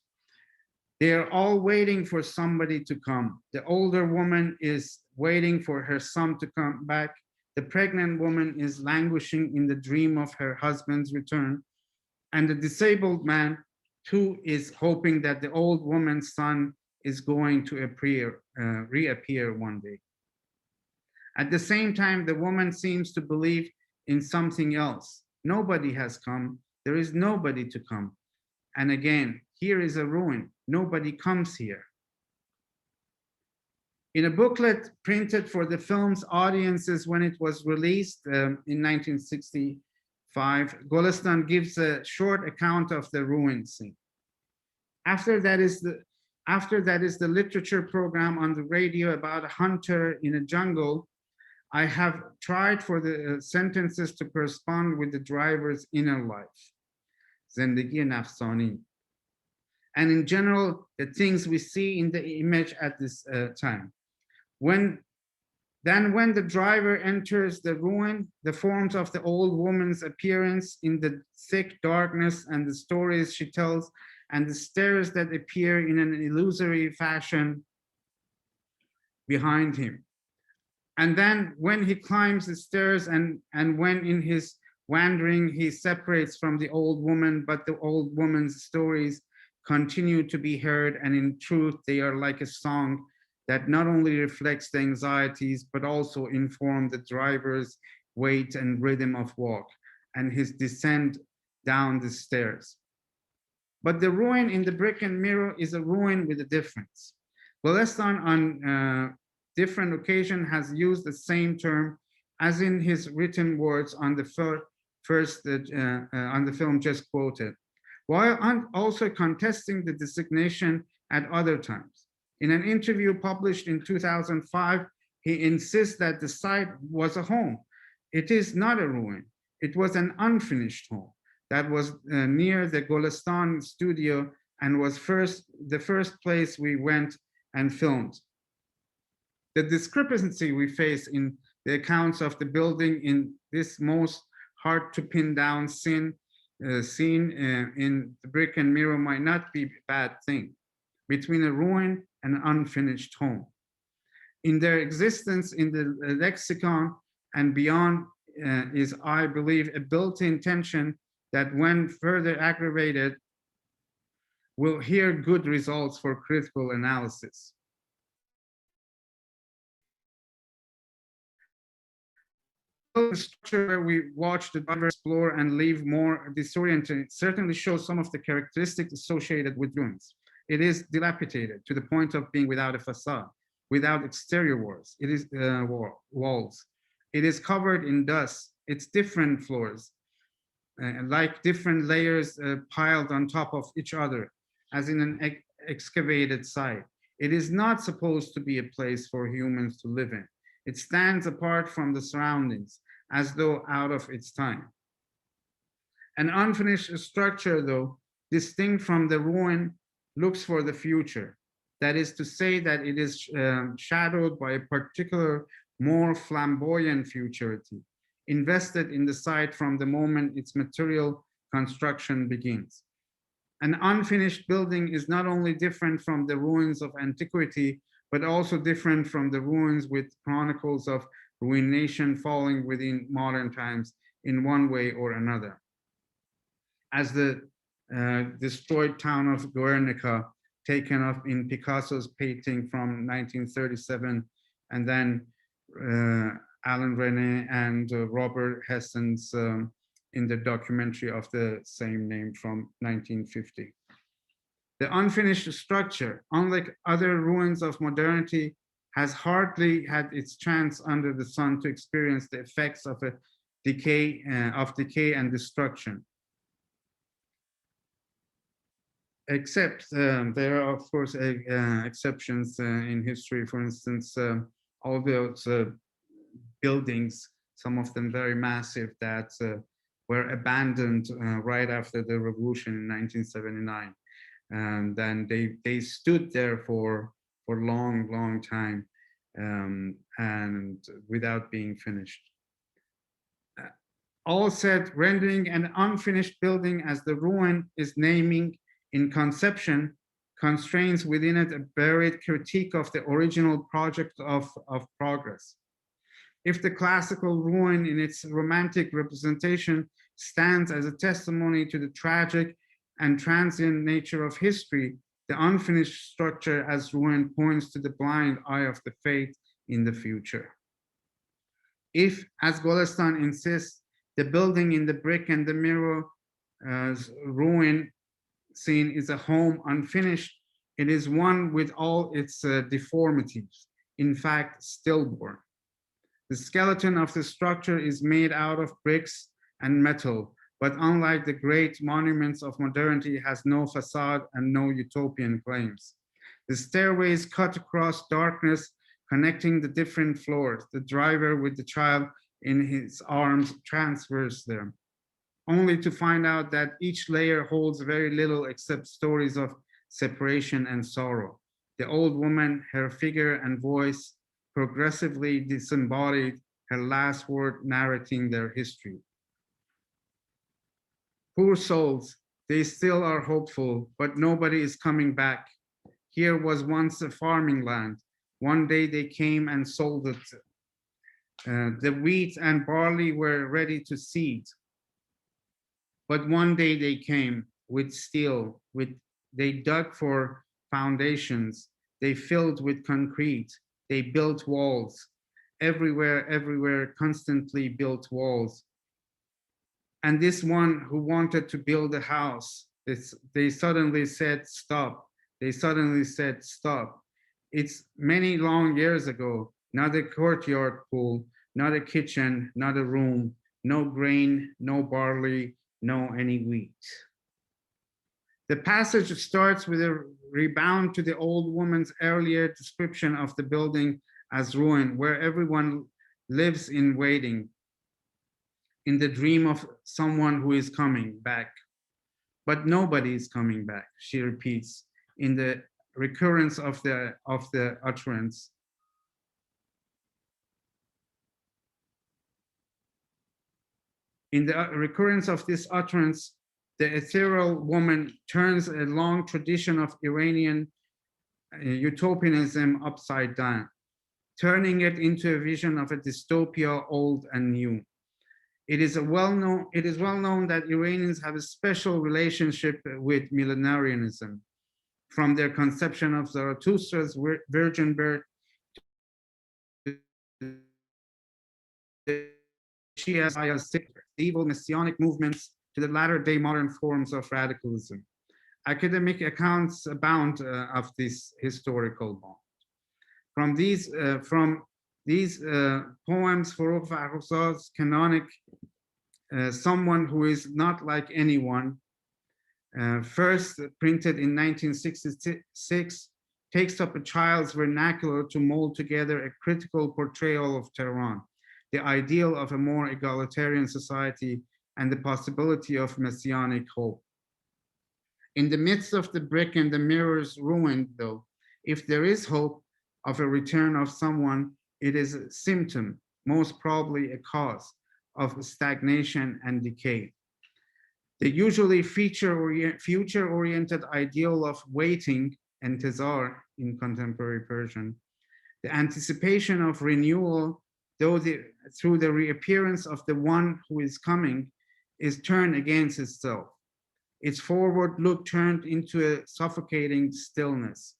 They are all waiting for somebody to come. The older woman is waiting for her son to come back. The pregnant woman is languishing in the dream of her husband's return. And the disabled man, too, is hoping that the old woman's son is going to reappear one day. At the same time, the woman seems to believe in something else. Nobody has come. There is nobody to come. And again, here is a ruin. Nobody comes here. In a booklet printed for the film's audiences when it was released in 1965, Golestan gives a short account of the ruin scene. After that is the literature program on the radio about a hunter in a jungle. I have tried for the sentences to correspond with the driver's inner life. Zendegi nafsani. And in general, the things we see in the image at this time. When the driver enters the ruin, the forms of the old woman's appearance in the thick darkness and the stories she tells and the stairs that appear in an illusory fashion behind him. And then when he climbs the stairs and when in his wandering he separates from the old woman, but the old woman's stories continue to be heard, and in truth they are like a song that not only reflects the anxieties but also inform the driver's weight and rhythm of walk and his descent down the stairs. But the ruin in the brick and mirror is a ruin with a difference. Golestan on different occasions has used the same term as in his written words on the on the film just quoted, while also contesting the designation at other times. In an interview published in 2005, he insists that the site was a home. It is not a ruin. It was an unfinished home that was near the Golestan studio and was the first place we went and filmed. The discrepancy we face in the accounts of the building in this most hard to pin down scene in the brick and mirror might not be a bad thing, between a ruin and an unfinished home. In their existence in the lexicon and beyond is, I believe, a built-in tension that when further aggravated will hear good results for critical analysis. The structure where we watch the driver explore and leave more disoriented, it certainly shows some of the characteristics associated with ruins. It is dilapidated to the point of being without a facade, without exterior walls. It is walls. It is covered in dust. It's different floors, like different layers piled on top of each other, as in an excavated site. It is not supposed to be a place for humans to live in. It stands apart from the surroundings, as though out of its time. An unfinished structure, though, distinct from the ruin, looks for the future. That is to say that it is shadowed by a particular, more flamboyant futurity, invested in the site from the moment its material construction begins. An unfinished building is not only different from the ruins of antiquity, but also different from the ruins with chronicles of ruination falling within modern times in one way or another. As the destroyed town of Guernica, taken up in Picasso's painting from 1937, and then Alain René and Robert Hessen's in the documentary of the same name from 1950. The unfinished structure, unlike other ruins of modernity, has hardly had its chance under the sun to experience the effects of a decay and destruction. except there are, of course, exceptions in history. For instance, all those buildings, some of them very massive, that were abandoned right after the revolution in 1979. And then they stood there for long time, and without being finished. All said, rendering an unfinished building as the ruin is naming in conception constrains within it a buried critique of the original project of progress. If the classical ruin in its romantic representation stands as a testimony to the tragic and transient nature of history, the unfinished structure as ruin points to the blind eye of the fate in the future. If, as Golestan insists, the building in the brick and the mirror ruin scene is a home unfinished, it is one with all its deformities, in fact, stillborn. The skeleton of the structure is made out of bricks and metal, but unlike the great monuments of modernity, has no facade and no utopian claims. The stairways cut across darkness, connecting the different floors. The driver with the child in his arms transverse them, only to find out that each layer holds very little except stories of separation and sorrow. The old woman, her figure and voice, progressively disembodied, her last word narrating their history. Poor souls, they still are hopeful, but nobody is coming back. Here was once a farming land. One day they came and sold it. The wheat and barley were ready to seed. But one day they came with steel, they dug for foundations, they filled with concrete, they built walls. Everywhere, constantly built walls. And this one who wanted to build a house, they suddenly said, stop. They suddenly said, stop. It's many long years ago, not a courtyard pool, not a kitchen, not a room, no grain, no barley, no any wheat. The passage starts with a rebound to the old woman's earlier description of the building as ruin, where everyone lives in waiting, in the dream of someone who is coming back. But nobody is coming back, she repeats, in the recurrence of the utterance. In the recurrence of this utterance, the ethereal woman turns a long tradition of Iranian utopianism upside down, turning it into a vision of a dystopia, old and new. It is well known that Iranians have a special relationship with millenarianism, from their conception of Zarathustra's virgin birth to the Shia's evil messianic movements to the latter-day modern forms of radicalism. Academic accounts abound of this historical bond. From these poems, Forough Farrokhzad's canonic Someone Who Is Not Like Anyone, first printed in 1966, takes up a child's vernacular to mold together a critical portrayal of Tehran, the ideal of a more egalitarian society and the possibility of messianic hope. In the midst of the brick and the mirror's ruin, though, if there is hope of a return of someone, it is a symptom, most probably a cause, of stagnation and decay. The usually future-oriented ideal of waiting, intizar in contemporary Persian, the anticipation of renewal, through the reappearance of the one who is coming, is turned against itself. Its forward look turned into a suffocating stillness.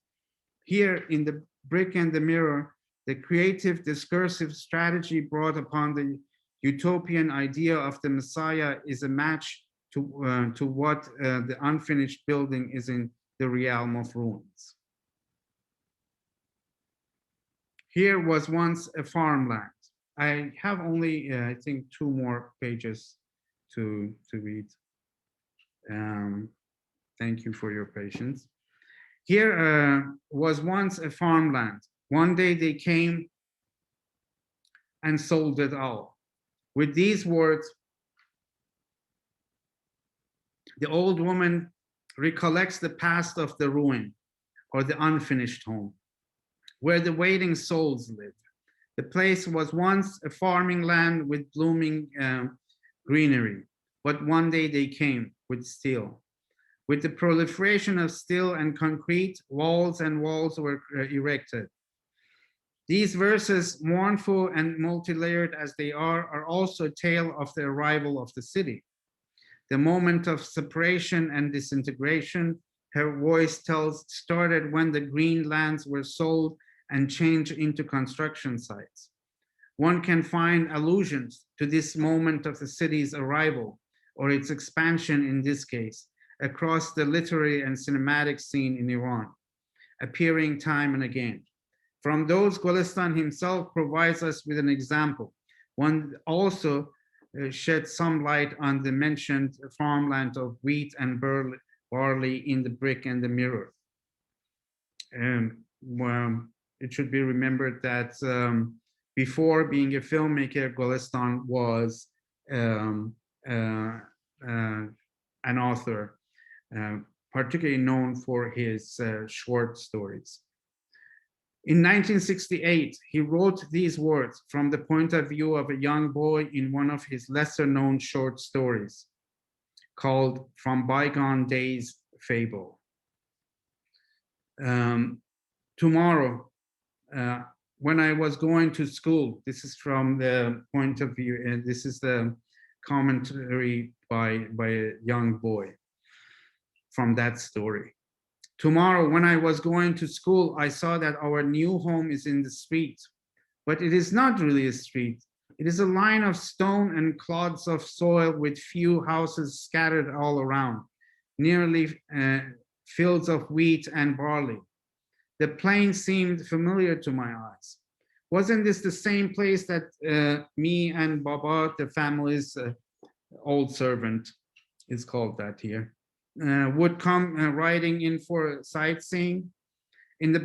Here in the brick and the mirror, the creative discursive strategy brought upon the utopian idea of the Messiah is a match to what the unfinished building is in the realm of ruins. Here was once a farmland. I have only, I think, 2 more pages to read. Thank you for your patience. Here was once a farmland. One day they came and sold it all. With these words, the old woman recollects the past of the ruin or the unfinished home, where the waiting souls lived. The place was once a farming land with blooming greenery, but one day they came with steel. With the proliferation of steel and concrete, walls and walls were erected. These verses, mournful and multi-layered as they are also a tale of the arrival of the city. The moment of separation and disintegration, her voice tells, started when the green lands were sold and changed into construction sites. One can find allusions to this moment of the city's arrival, or its expansion in this case, across the literary and cinematic scene in Iran, appearing time and again. From those, Golestan himself provides us with an example. One also sheds some light on the mentioned farmland of wheat and barley in the brick and the mirror. It should be remembered that before being a filmmaker, Golestan was an author, particularly known for his short stories. In 1968, he wrote these words from the point of view of a young boy in one of his lesser-known short stories called From Bygone Days Fable. Tomorrow, when I was going to school, this is from the point of view, and this is the commentary by a young boy from that story. Tomorrow, when I was going to school, I saw that our new home is in the street, but it is not really a street. It is a line of stone and clods of soil with few houses scattered all around, nearly fields of wheat and barley. The plain seemed familiar to my eyes. Wasn't this the same place that me and Baba, the family's old servant, is called that here, would come riding in for sightseeing? In the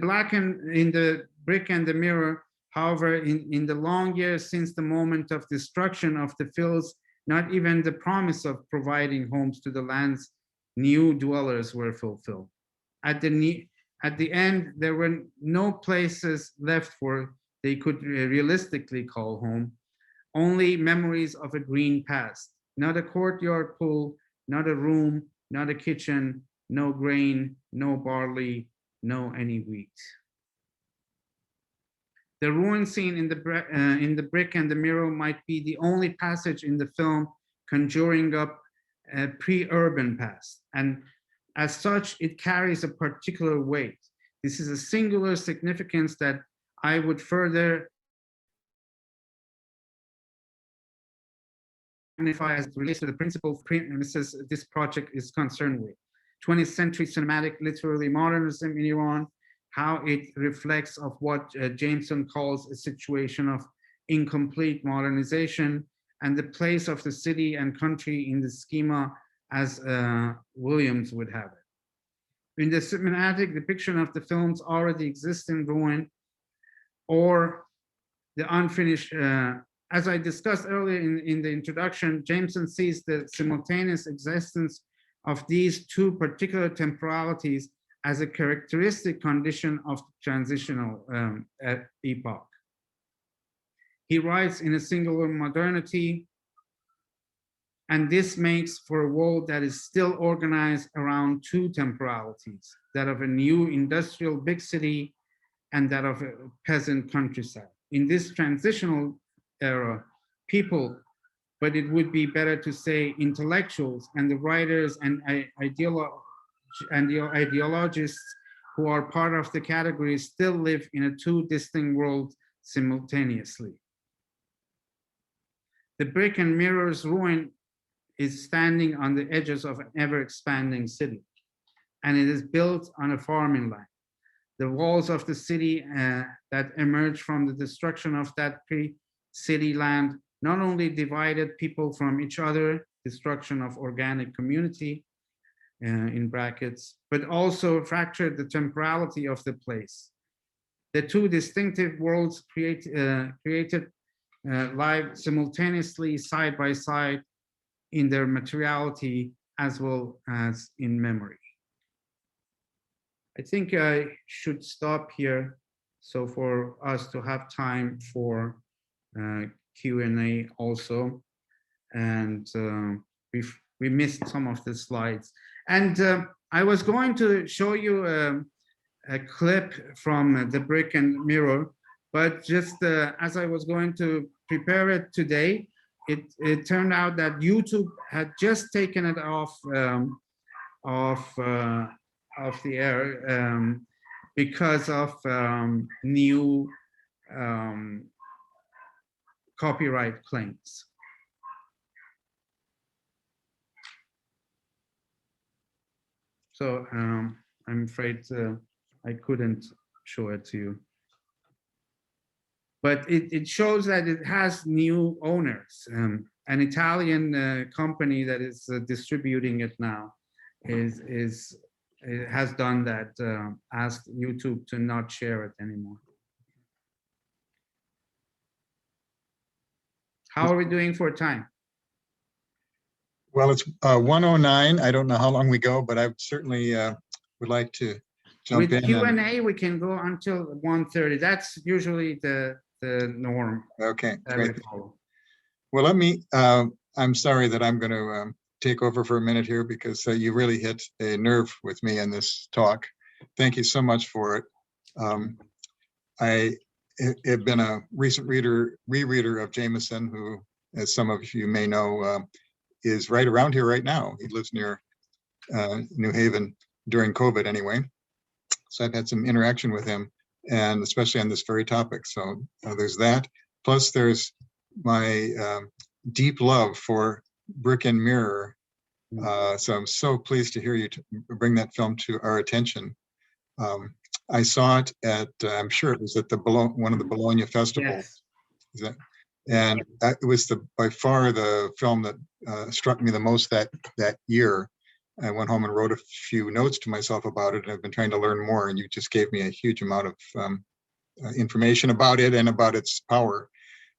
brick and the mirror, however, in the long years since the moment of destruction of the fields, not even the promise of providing homes to the land's new dwellers were fulfilled. At the end, there were no places left for they could realistically call home, only memories of a green past, not a courtyard pool, not a room, not a kitchen, no grain, no barley, no any wheat. The ruin scene in the brick and the mirror might be the only passage in the film conjuring up a pre-urban past, and as such, it carries a particular weight. This is a singular significance that I would further magnify as it relates to the principal premises this project is concerned with. 20th century cinematic literary modernism in Iran, how it reflects of what Jameson calls a situation of incomplete modernization, and the place of the city and country in the schema as Williams would have it. In the cinematic depiction of the films already exist in ruin or the unfinished, as I discussed earlier in the introduction, Jameson sees the simultaneous existence of these two particular temporalities as a characteristic condition of the transitional epoch. He writes in a singular modernity, and this makes for a world that is still organized around two temporalities, that of a new industrial big city and that of a peasant countryside. In this transitional era, people, but it would be better to say intellectuals and the writers and ideologists who are part of the category still live in a two distinct worlds simultaneously. The brick and mirror's ruin is standing on the edges of an ever-expanding city, and it is built on a farming land. The walls of the city that emerged from the destruction of that pre-city land not only divided people from each other, destruction of organic community, in brackets, but also fractured the temporality of the place. The two distinctive worlds created live simultaneously side by side in their materiality as well as in memory. I think I should stop here, so for us to have time for Q&A also. And we missed some of the slides. And I was going to show you a clip from the Brick and Mirror, but just as I was going to prepare it today, it turned out that YouTube had just taken it off the air because of new copyright claims. So I'm afraid I couldn't show it to you. But it shows that it has new owners. An Italian company that is distributing it now has done that, asked YouTube to not share it anymore. How are we doing for time? Well, it's 1:09. I don't know how long we go, but I certainly would like to jump With in. Q&A, we can go until 1:30. That's usually the norm. Okay, great. Follow. Well, I'm sorry that I'm going to take over for a minute here, because you really hit a nerve with me in this talk. Thank you so much for it. I have been a recent rereader of Jameson, who, as some of you may know, is right around here right now. He lives near New Haven during COVID anyway. So I've had some interaction with him, and especially on this very topic. So there's that. Plus there's my deep love for Brick and Mirror. So I'm so pleased to hear you bring that film to our attention. I saw it at, I'm sure it was at one of the Bologna festivals. Yes. And it was by far the film that struck me the most that year. I went home and wrote a few notes to myself about it, and I've been trying to learn more, and you just gave me a huge amount of information about it and about its power.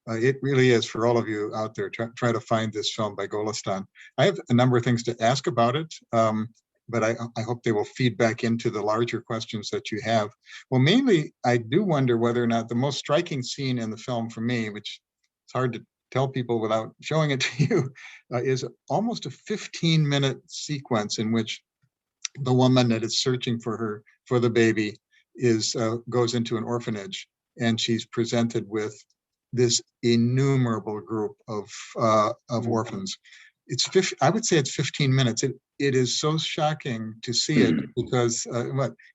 It really is, for all of you out there, try to find this film by Golestan. I have a number of things to ask about it, but I hope they will feed back into the larger questions that you have. Well, mainly, I do wonder whether or not the most striking scene in the film for me, which it's hard to tell people without showing it to you, is almost a 15-minute sequence in which the woman that is searching for the baby goes into an orphanage, and she's presented with this innumerable group of orphans. I would say it's 15 minutes. It is so shocking to see it, because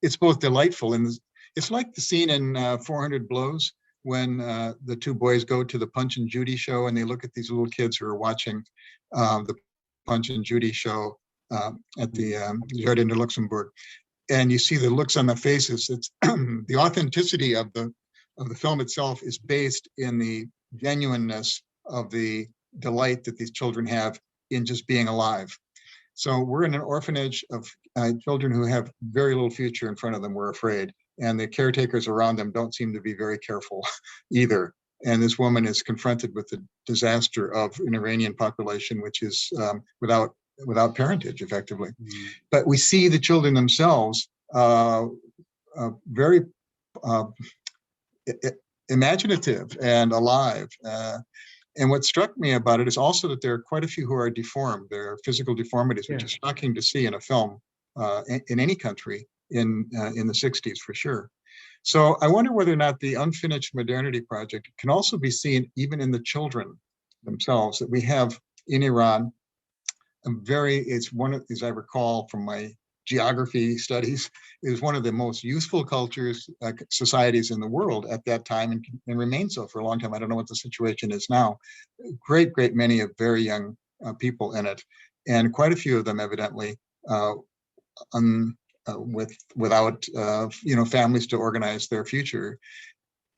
it's both delightful and it's like the scene in 400 Blows, when the two boys go to the Punch and Judy show, and they look at these little kids who are watching the Punch and Judy show at the Jardin de Luxembourg, and you see the looks on the faces. It's the authenticity of the film itself is based in the genuineness of the delight that these children have in just being alive. So we're in an orphanage of children who have very little future in front of them, we're afraid. And the caretakers around them don't seem to be very careful either. And this woman is confronted with the disaster of an Iranian population, which is without parentage, effectively. But we see the children themselves very imaginative and alive. And what struck me about it is also that there are quite a few who are deformed. There are physical deformities, which is shocking to see in a film in any country in the 60s, for sure. So I wonder whether or not the Unfinished Modernity project can also be seen even in the children themselves, that we have in Iran. It's one of, as I recall from my geography studies, is one of the most useful cultures, societies in the world at that time, and remains so for a long time. I don't know what the situation is now. Great many of very young people in it, and quite a few of them evidently without families to organize their future.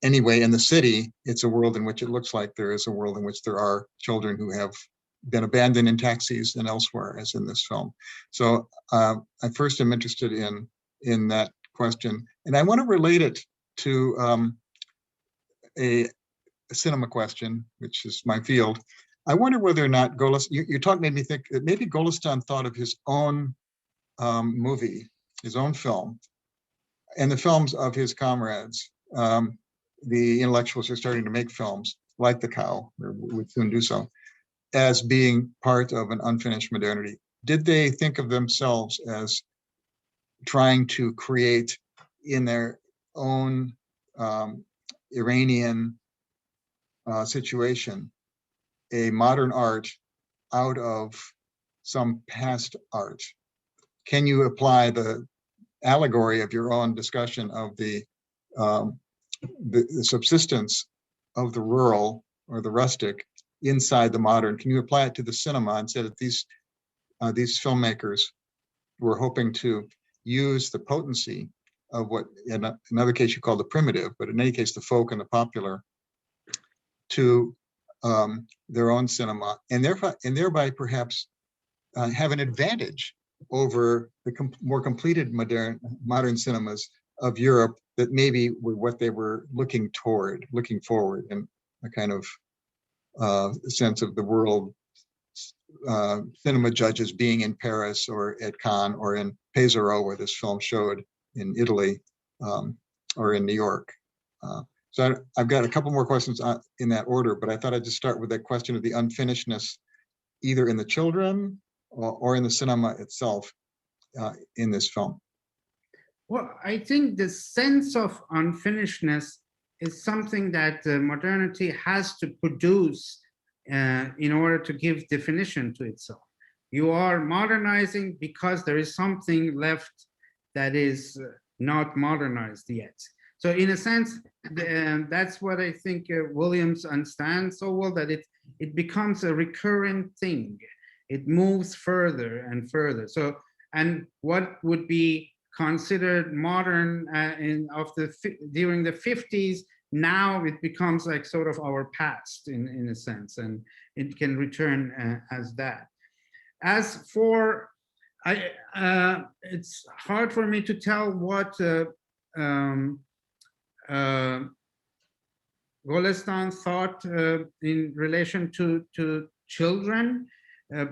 Anyway, in the city, it's a world in which it looks like there is a world in which there are children who have been abandoned in taxis and elsewhere, as in this film. So I first am interested in that question, and I want to relate it to a cinema question, which is my field. I wonder whether or not your talk made me think that maybe Golestan thought of his own movie, his own film, and the films of his comrades. The intellectuals are starting to make films like The Cow, or would soon do so, as being part of an unfinished modernity. Did they think of themselves as trying to create in their own Iranian situation a modern art out of some past art? Can you apply the allegory of your own discussion of the subsistence of the rural or the rustic inside the modern? Can you apply it to the cinema and say that these filmmakers were hoping to use the potency of what in another case you call the primitive, but in any case the folk and the popular, to their own cinema, and thereby perhaps have an advantage over the more completed modern cinemas of Europe that maybe were what they were looking forward in a kind of sense of the world cinema judges being in Paris or at Cannes or in Pesaro, where this film showed, in Italy, or in New York. So I've got a couple more questions in that order, but I thought I'd just start with that question of the unfinishedness, either in the children or in the cinema itself in this film. Well, I think the sense of unfinishedness is something that modernity has to produce in order to give definition to itself. You are modernizing because there is something left that is not modernized yet. So in a sense, that's what I think Williams understands so well, that it becomes a recurrent thing. It moves further and further. So, and what would be considered modern during the 50s, now it becomes like sort of our past in a sense, and it can return as that. As for, it's hard for me to tell what Golestan thought in relation to children,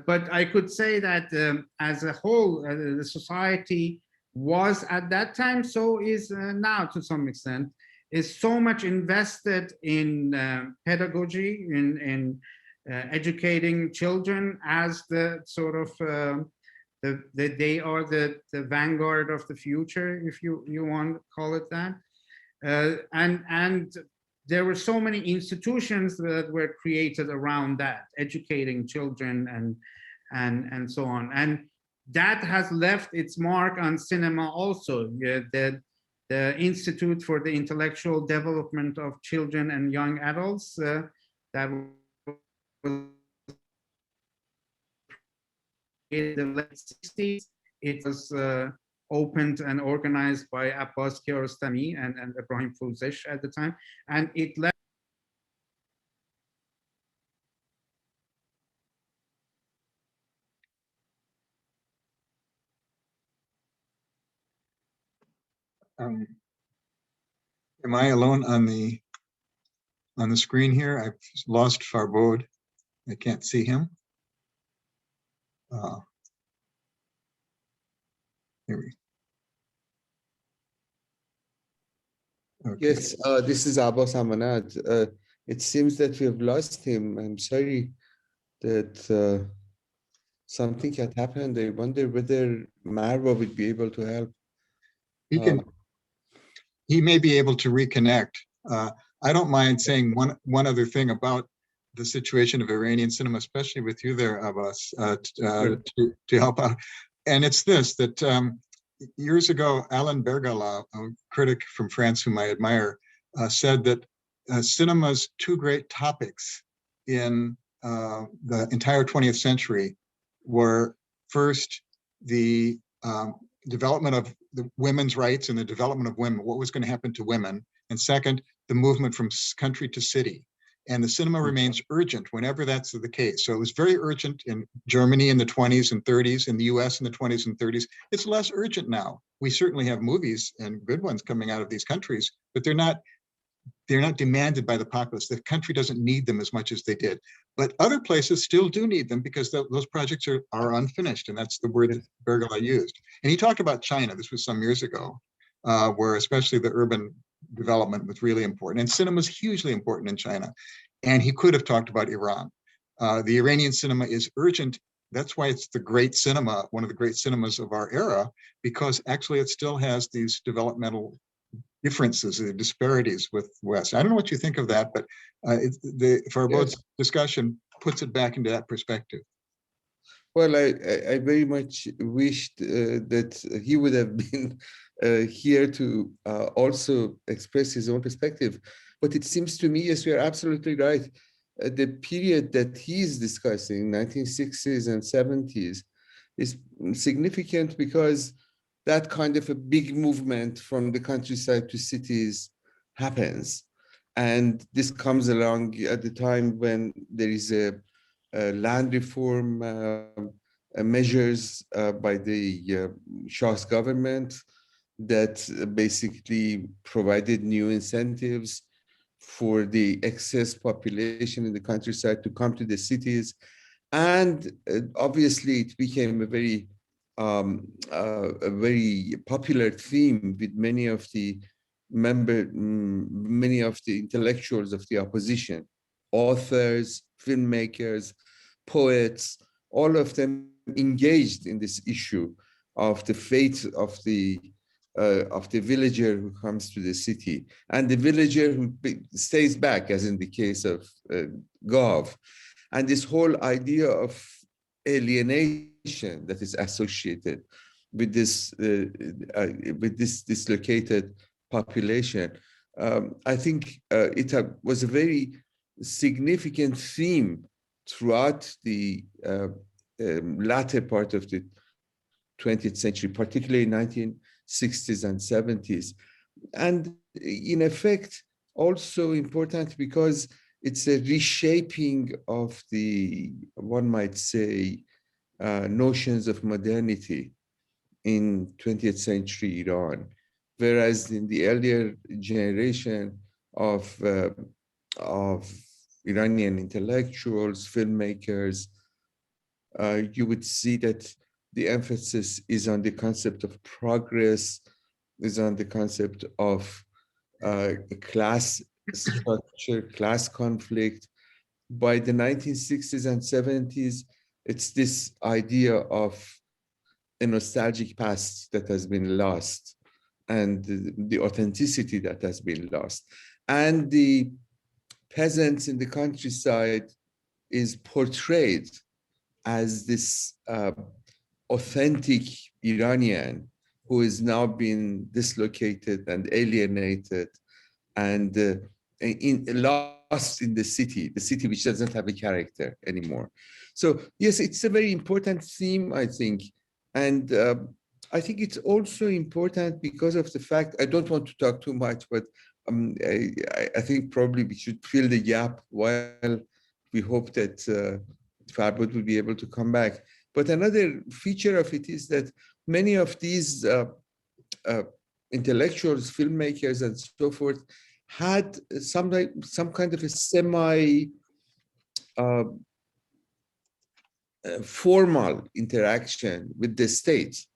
but I could say that as a whole, the society was at that time, so is now to some extent, is so much invested in pedagogy, in educating children as the sort of, they are the vanguard of the future, if you want to call it that. And there were so many institutions that were created around that, educating children and so on. And that has left its mark on cinema also. The Institute for the Intellectual Development of Children and Young Adults, that was in the late 60s. It was opened and organized by Abbas Kiarostami and Ibrahim Fouzesh at the time. And it led Am I alone on the screen here? I've lost Farbod. I can't see him. Here we go. Okay. Yes, this is Abbas Amanat. It seems that we have lost him. I'm sorry that something had happened. I wonder whether Marwa would be able to help. He may be able to reconnect. I don't mind saying one other thing about the situation of Iranian cinema, especially with you there, Abbas, to help out. And it's this, that years ago, Alain Bergala, a critic from France whom I admire, said that cinema's two great topics in the entire 20th century were, first, the development of the women's rights and the development of women, what was going to happen to women, and second, the movement from country to city. and the cinema remains urgent whenever that's the case. So it was very urgent in Germany in the 20s and 30s, in the US in the 20s and 30s. It's less urgent now. We certainly have movies and good ones coming out of these countries, but they're not demanded by the populace. The country doesn't need them as much as they did. But other places still do need them because those projects are unfinished, and that's the word that Bergala used. And he talked about China. This was some years ago, where especially the urban development was really important. And cinema is hugely important in China. And he could have talked about Iran. The Iranian cinema is urgent. That's why it's the great cinema, one of the great cinemas of our era, because actually it still has these developmental differences, the disparities with West. I don't know what you think of that, but the Farbod's discussion puts it back into that perspective. Well, I very much wished that he would have been here to also express his own perspective. But it seems to me, yes, we are absolutely right. The period that he's discussing, 1960s and 70s, is significant because that kind of a big movement from the countryside to cities happens. And this comes along at the time when there is a land reform measures by the Shah's government that basically provided new incentives for the excess population in the countryside to come to the cities. And obviously it became a very popular theme with many of the intellectuals of the opposition, authors, filmmakers, poets, all of them engaged in this issue of the fate of the villager who comes to the city and the villager who stays back, as in the case of Gov. And this whole idea of alienation that is associated with this dislocated population. I think it was a very significant theme throughout the latter part of the 20th century, particularly 1960s and 70s. And in effect, also important because it's a reshaping of the, one might say, notions of modernity in 20th century Iran. Whereas in the earlier generation of Iranian intellectuals, filmmakers, you would see that the emphasis is on the concept of progress, is on the concept of class structure, class conflict. By the 1960s and 70s, it's this idea of a nostalgic past that has been lost and the authenticity that has been lost. And the peasants in the countryside is portrayed as this authentic Iranian who is now being dislocated and alienated and lost in the city which doesn't have a character anymore. So yes, it's a very important theme, I think. And I think it's also important because of the fact, I don't want to talk too much, but I think probably we should fill the gap while we hope that Farbod will be able to come back. But another feature of it is that many of these intellectuals, filmmakers, and so forth had some kind of a formal interaction with the state.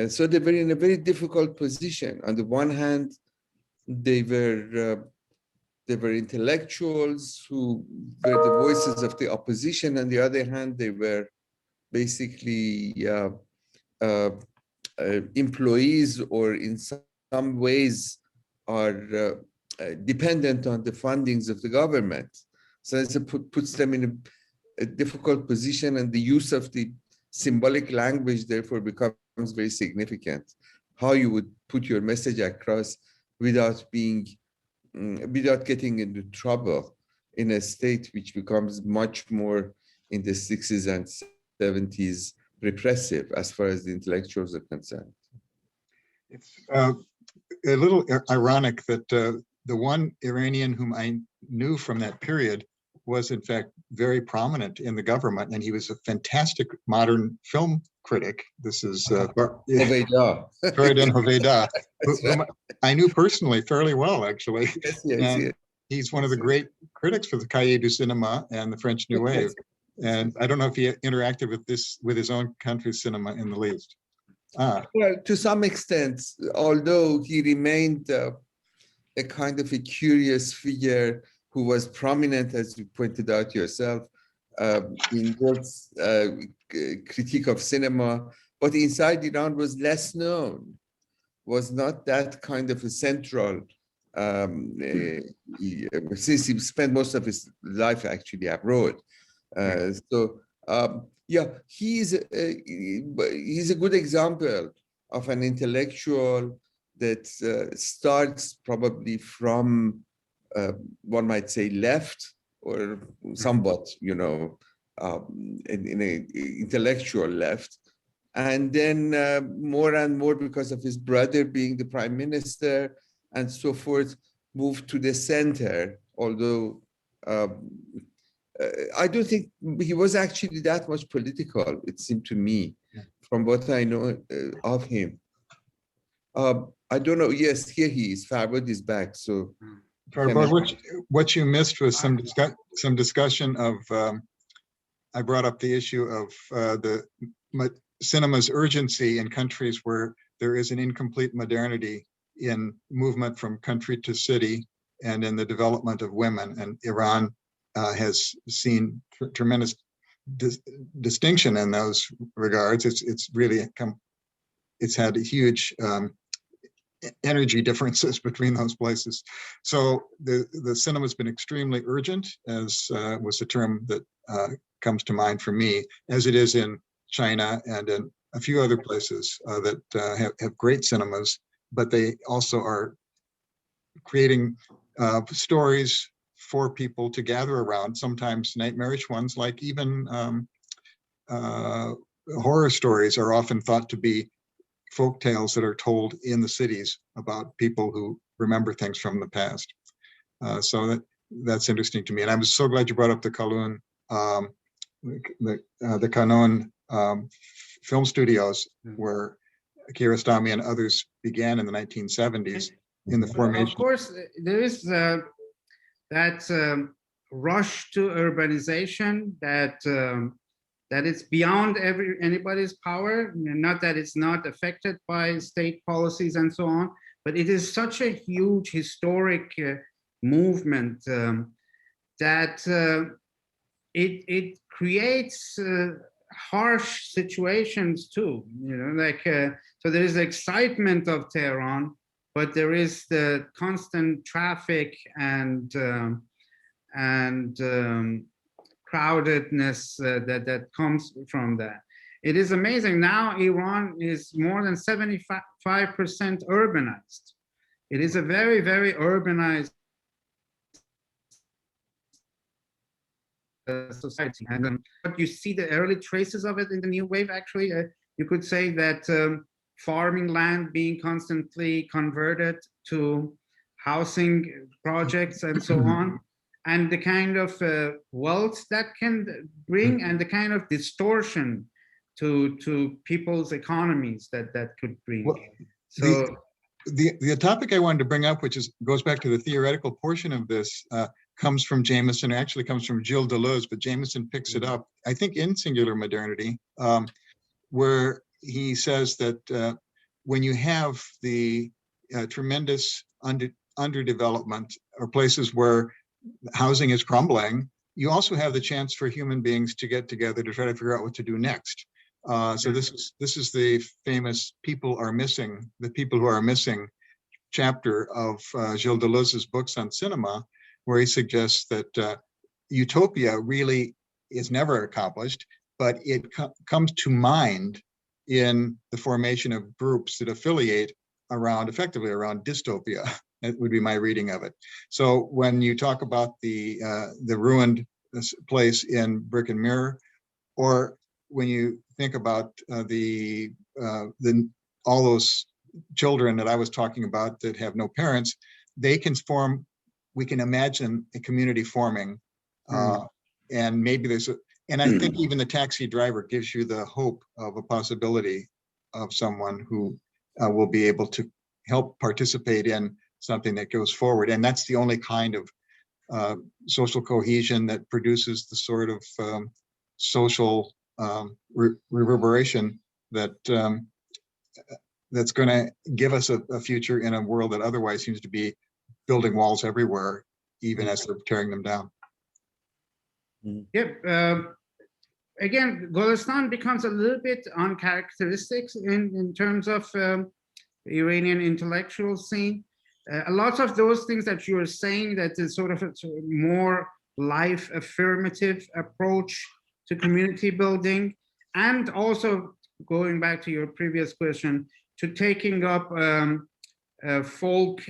So they were in a very difficult position. On the one hand, they were intellectuals who were the voices of the opposition. On the other hand, they were basically employees, or in some ways are dependent on the fundings of the government. So it puts them in a difficult position, and the use of the symbolic language therefore becomes very significant. How you would put your message across without getting into trouble in a state which becomes much more in the 60s and 70s repressive as far as the intellectuals are concerned. It's a little ironic that the one Iranian whom I knew from that period was in fact very prominent in the government, and he was a fantastic modern film critic. This is Hoveyda. Faridun Hoveyda, That's whom right. I knew personally fairly well, actually. Yes, yes, And yes. he's one of the great critics for the Cahiers du Cinema and the French New Wave. And I don't know if he interacted with his own country's cinema in the least. Well, to some extent, although he remained a kind of a curious figure who was prominent, as you pointed out yourself, in both critique of cinema, but inside Iran was less known, was not that kind of a central, since he spent most of his life actually abroad. Yeah, he's a good example of an intellectual that starts probably from, one might say, left or somewhat, in a intellectual left. And then more and more, because of his brother being the prime minister and so forth, moved to the center, although I don't think he was actually that much political, it seemed to me, from what I know of him. I don't know. Yes, here he is. Farbod is back. So, Farbod, what you missed was some discussion of. I brought up the issue of the cinema's urgency in countries where there is an incomplete modernity in movement from country to city and in the development of women. And Iran has seen tremendous distinction in those regards. It's really it's had a huge energy differences between those places. So the cinema's been extremely urgent, as was the term that comes to mind for me, as it is in China and in a few other places that have great cinemas, but they also are creating stories for people to gather around, sometimes nightmarish ones, like even horror stories are often thought to be folk tales that are told in the cities about people who remember things from the past. So that's interesting to me. And I was so glad you brought up the Kowloon, the Kanon film studios, where Kiarostami and others began in the 1970s in the formation. Of course, there is that rush to urbanization that it's beyond anybody's power. Not that it's not affected by state policies and so on, but it is such a huge historic movement that it creates harsh situations too. So there is the excitement of Tehran, but there is the constant traffic and crowdedness that comes from that. It is amazing. Now Iran is more than 75% urbanized. It is a very, very urbanized society. And but you see the early traces of it in the new wave, actually. You could say that farming land being constantly converted to housing projects and so on. And the kind of wealth that can bring, and the kind of distortion to people's economies that could bring. Well, so the topic I wanted to bring up, which goes back to the theoretical portion of this, comes from Jameson. Actually comes from Gilles Deleuze, but Jameson picks it up, I think, in Singular Modernity, where he says that when you have the tremendous underdevelopment, or places where housing is crumbling, you also have the chance for human beings to get together to try to figure out what to do next. So this is the famous "People Are Missing," the people who are missing chapter of Gilles Deleuze's books on cinema, where he suggests that utopia really is never accomplished, but it comes to mind in the formation of groups that affiliate effectively around dystopia. That would be my reading of it. So when you talk about the ruined place in Brick and Mirror, or when you think about all those children that I was talking about that have no parents, they can form we can imagine a community forming, and maybe and I think even the taxi driver gives you the hope of a possibility of someone who will be able to help participate in something that goes forward. And that's the only kind of social cohesion that produces the sort of social reverberation that that's going to give us a future in a world that otherwise seems to be building walls everywhere, even as they're tearing them down. Yep. Again, Golestan becomes a little bit uncharacteristic in terms of Iranian intellectual scene. A lot of those things that you're saying, that is sort of a more life affirmative approach to community building, and also going back to your previous question, to taking up folk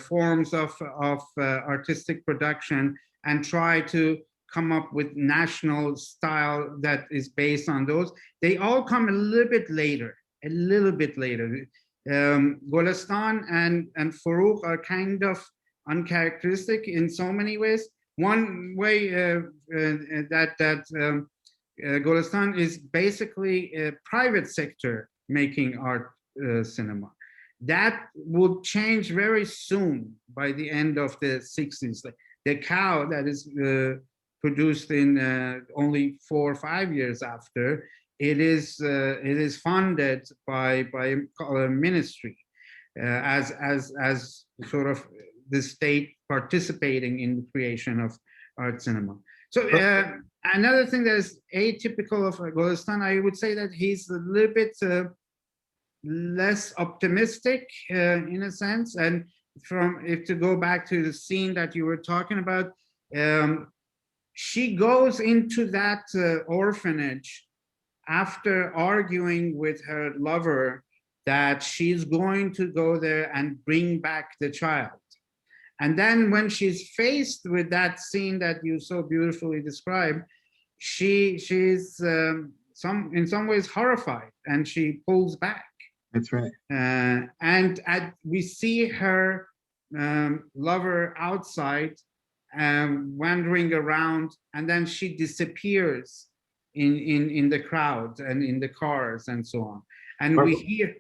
forms of artistic production and try to come up with national style that is based on those. They all come a little bit later. Golestan and Forough are kind of uncharacteristic in so many ways. One way that Golestan is basically a private sector making art cinema. That would change very soon by the end of the 60s. The Cow that is produced in only 4 or 5 years after, it is funded by a ministry as sort of the state participating in the creation of art cinema. So another thing that is atypical of Golestan, I would say that he's a little bit less optimistic in a sense. And if to go back to the scene that you were talking about, she goes into that orphanage after arguing with her lover that she's going to go there and bring back the child. And then when she's faced with that scene that you so beautifully described, she's in some ways horrified, and she pulls back. That's right. And we see her lover outside wandering around, and then she disappears in the crowd and in the cars and so on. And we hear,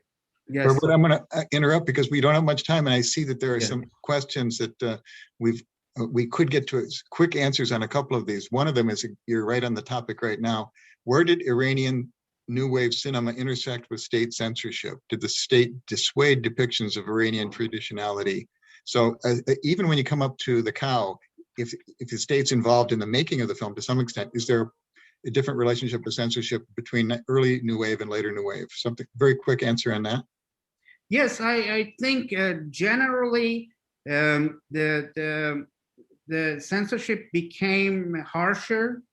yes. But I'm going to interrupt because we don't have much time, and I see that there are some questions that we could get to quick answers on a couple of these. One of them is, you're right on the topic right now. Where did Iranian New Wave Cinema intersect with state censorship? Did the state dissuade depictions of Iranian traditionality? So even when you come up to The Cow, if the state's involved in the making of the film to some extent, is there a different relationship with censorship between early New Wave and later New Wave? Something very quick answer on that. Yes, I think generally the censorship became harsher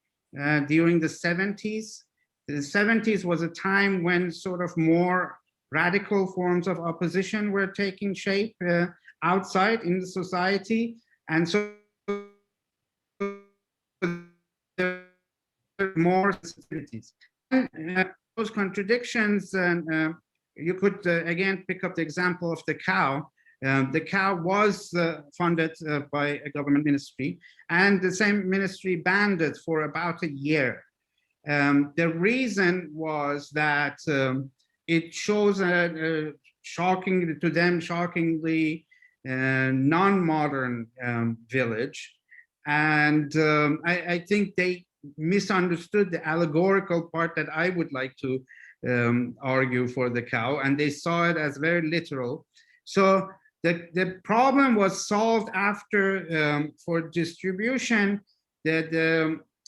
during the 70s. The 70s was a time when sort of more radical forms of opposition were taking shape outside in the society, and so more sensitivities. And those contradictions, and you could again pick up the example of The Cow. The Cow was funded by a government ministry, and the same ministry banned it for about a year. The reason was that it shows a shockingly non-modern village, and I think they misunderstood the allegorical part that I would like to argue for The Cow, and they saw it as very literal. So the problem was solved after, for distribution, that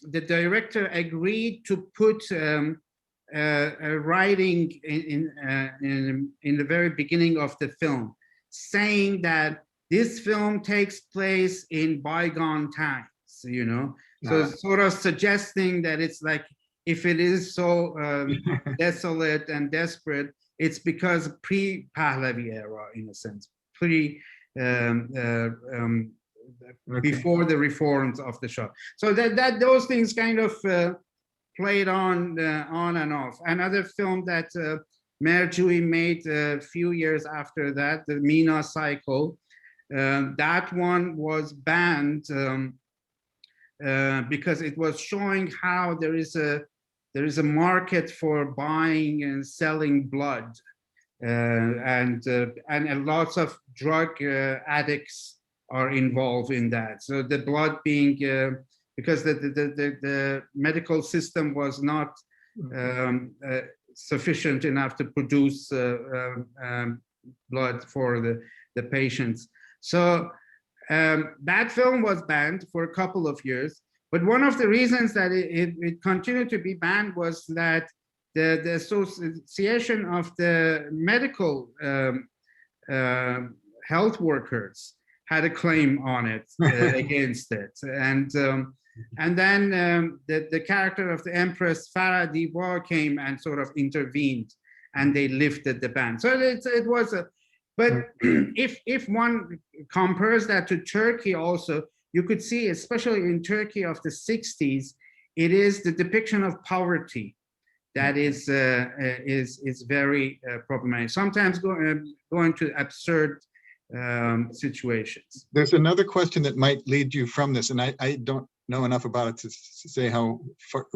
the director agreed to put a writing in the very beginning of the film, saying that this film takes place in bygone times, you know. So sort of suggesting that it's like, if it is so desolate and desperate, it's because pre-Pahlavi era, in a sense, before the reforms of the Shah. So that those things kind of played on and off. Another film that Merjoui made a few years after that, the Mina Cycle, that one was banned because it was showing how there is a market for buying and selling blood, and lots of drug addicts are involved in that. So the blood being because the medical system was not sufficient enough to produce blood for the patients. So that film was banned for a couple of years. But one of the reasons that it continued to be banned was that the association of the medical health workers had a claim on it against it. And then the character of the Empress Farah Diwa came and sort of intervened, and they lifted the ban. So it was a, but if one compares that to Turkey also, you could see, especially in Turkey of the 60s, it is the depiction of poverty that is very problematic, sometimes going to absurd situations. There's another question that might lead you from this, and I don't know enough about it to say how far,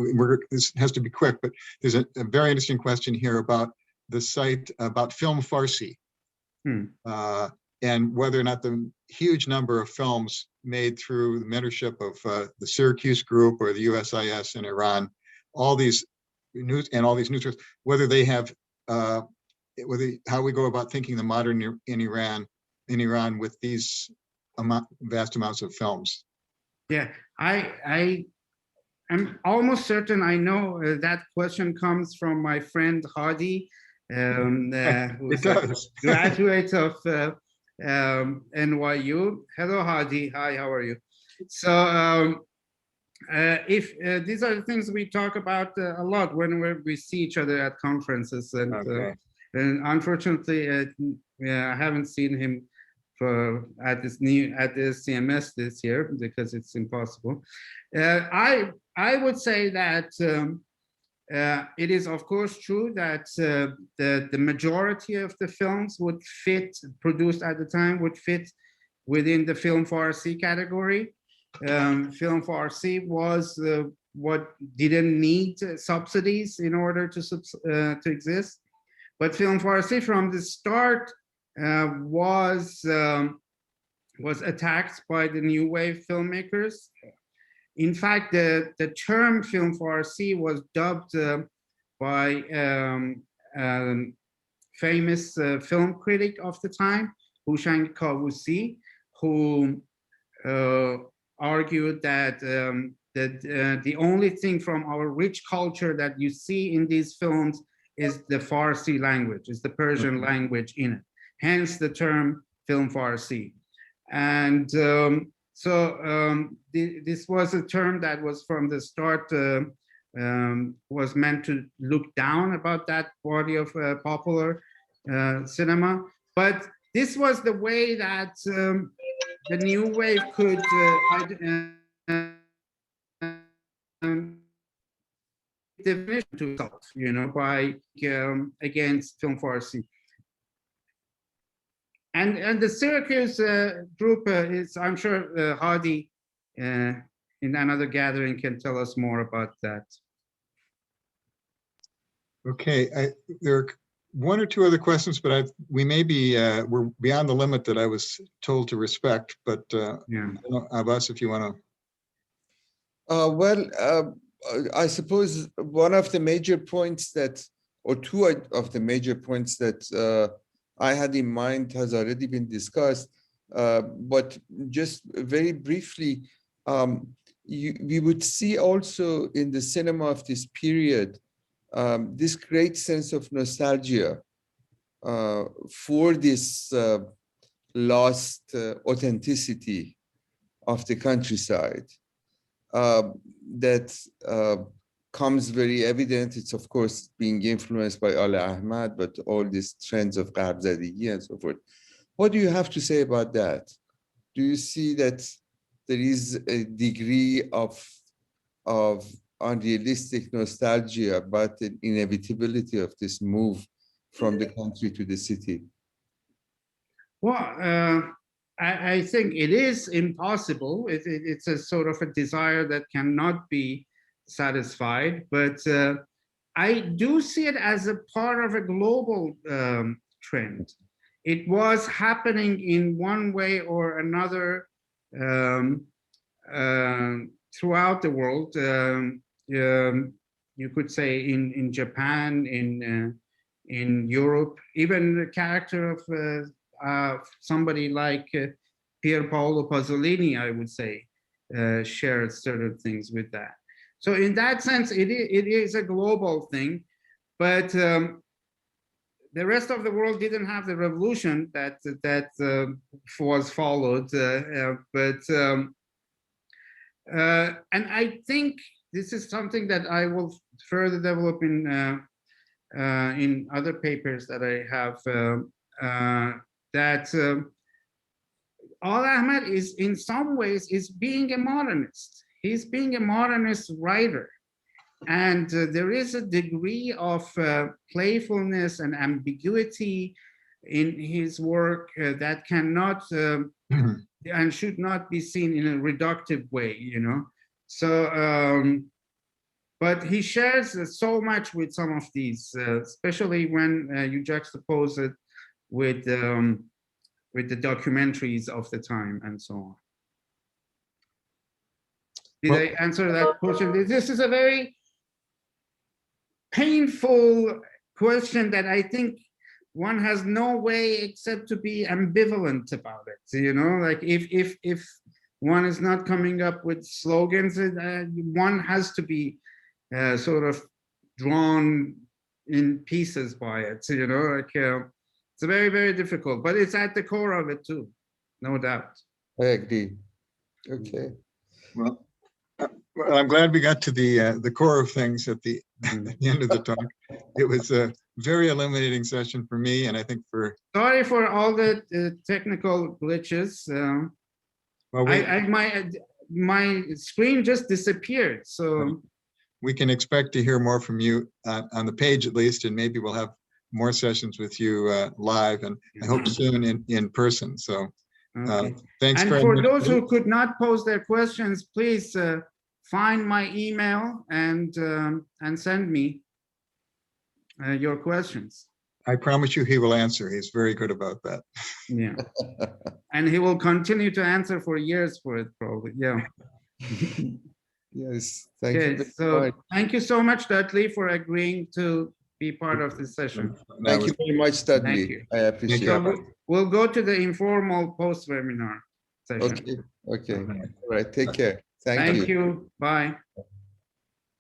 this has to be quick, but there's a very interesting question here about the site about Film Farsi, and whether or not the huge number of films made through the mentorship of the Syracuse group or the USIS in Iran, all these news and all these news, whether they have, how we go about thinking the modern in Iran with these vast amounts of films. Yeah, I am almost certain I know that question comes from my friend Hadi, who's a graduate of NYU. Hello, Hadi. Hi, how are you? So if these are the things we talk about a lot when we see each other at conferences, and unfortunately, I haven't seen him at the CMS this year because it's impossible. I would say that it is of course true that the majority of the films would fit, produced at the time, would fit within the Film Farsi category. Film Farsi was what didn't need subsidies in order to exist, but Film Farsi from the start was attacked by the new wave filmmakers. In fact, the term Film Farsi was dubbed by famous film critic of the time, Houshang Kavusi, who argued that the only thing from our rich culture that you see in these films is the Farsi language, is the Persian language in it. Hence the term Film Farsi. And this was a term that was from the start was meant to look down about that body of popular cinema. But this was the way that the new wave could definition to itself, you know, by against Film Farsi. And the Syracuse group is, I'm sure Hadi in another gathering can tell us more about that. Okay, there are one or two other questions, but we may be, we're beyond the limit that I was told to respect, but yeah. I don't know, Abbas, if you want to. I suppose one of the major points that, or two of the major points that I had in mind has already been discussed, but just very briefly, we would see also in the cinema of this period this great sense of nostalgia for this lost authenticity of the countryside that comes very evident. It's of course being influenced by Al Ahmad, but all these trends of Garbzadegi and so forth. What do you have to say about that? Do you see that there is a degree of unrealistic nostalgia about the inevitability of this move from the country to the city? Well, I think it is impossible. It's a sort of a desire that cannot be satisfied, but I do see it as a part of a global trend. It was happening in one way or another throughout the world. You could say in Japan, in Europe, even the character of somebody like Pier Paolo Pasolini, I would say, shared certain things with that. So in that sense, it is a global thing, but the rest of the world didn't have the revolution that was followed. And I think this is something that I will further develop in other papers that I have. That Al Ahmad is, in some ways, is being a modernist. He's being a modernist writer. And there is a degree of playfulness and ambiguity in his work that cannot and should not be seen in a reductive way, you know. So, but he shares so much with some of these, especially when you juxtapose it with the documentaries of the time and so on. Did I answer that question? This is a very painful question that I think one has no way except to be ambivalent about it. You know, like if one is not coming up with slogans, one has to be sort of drawn in pieces by it. You know, like it's very, very difficult, but it's at the core of it too, no doubt. I agree. Okay. Well, I'm glad we got to the core of things at the end of the talk. It was a very illuminating session for me, and I think for. Sorry for all the technical glitches. Well, my screen just disappeared, so. We can expect to hear more from you on the page at least, and maybe we'll have more sessions with you live, and I hope soon in person. So thanks. And for those who could not pose their questions, please find my email and send me your questions. I promise you he will answer. He's very good about that. Yeah. And he will continue to answer for years for it, probably. Yeah. Yes. Thank you. So thank you so much, Dudley, for agreeing to be part of this session. Thank you very much, Dudley. I appreciate it. We'll go to the informal post-webinar session. Okay. Okay. All right. Take care. Thank you. Thank you. Bye.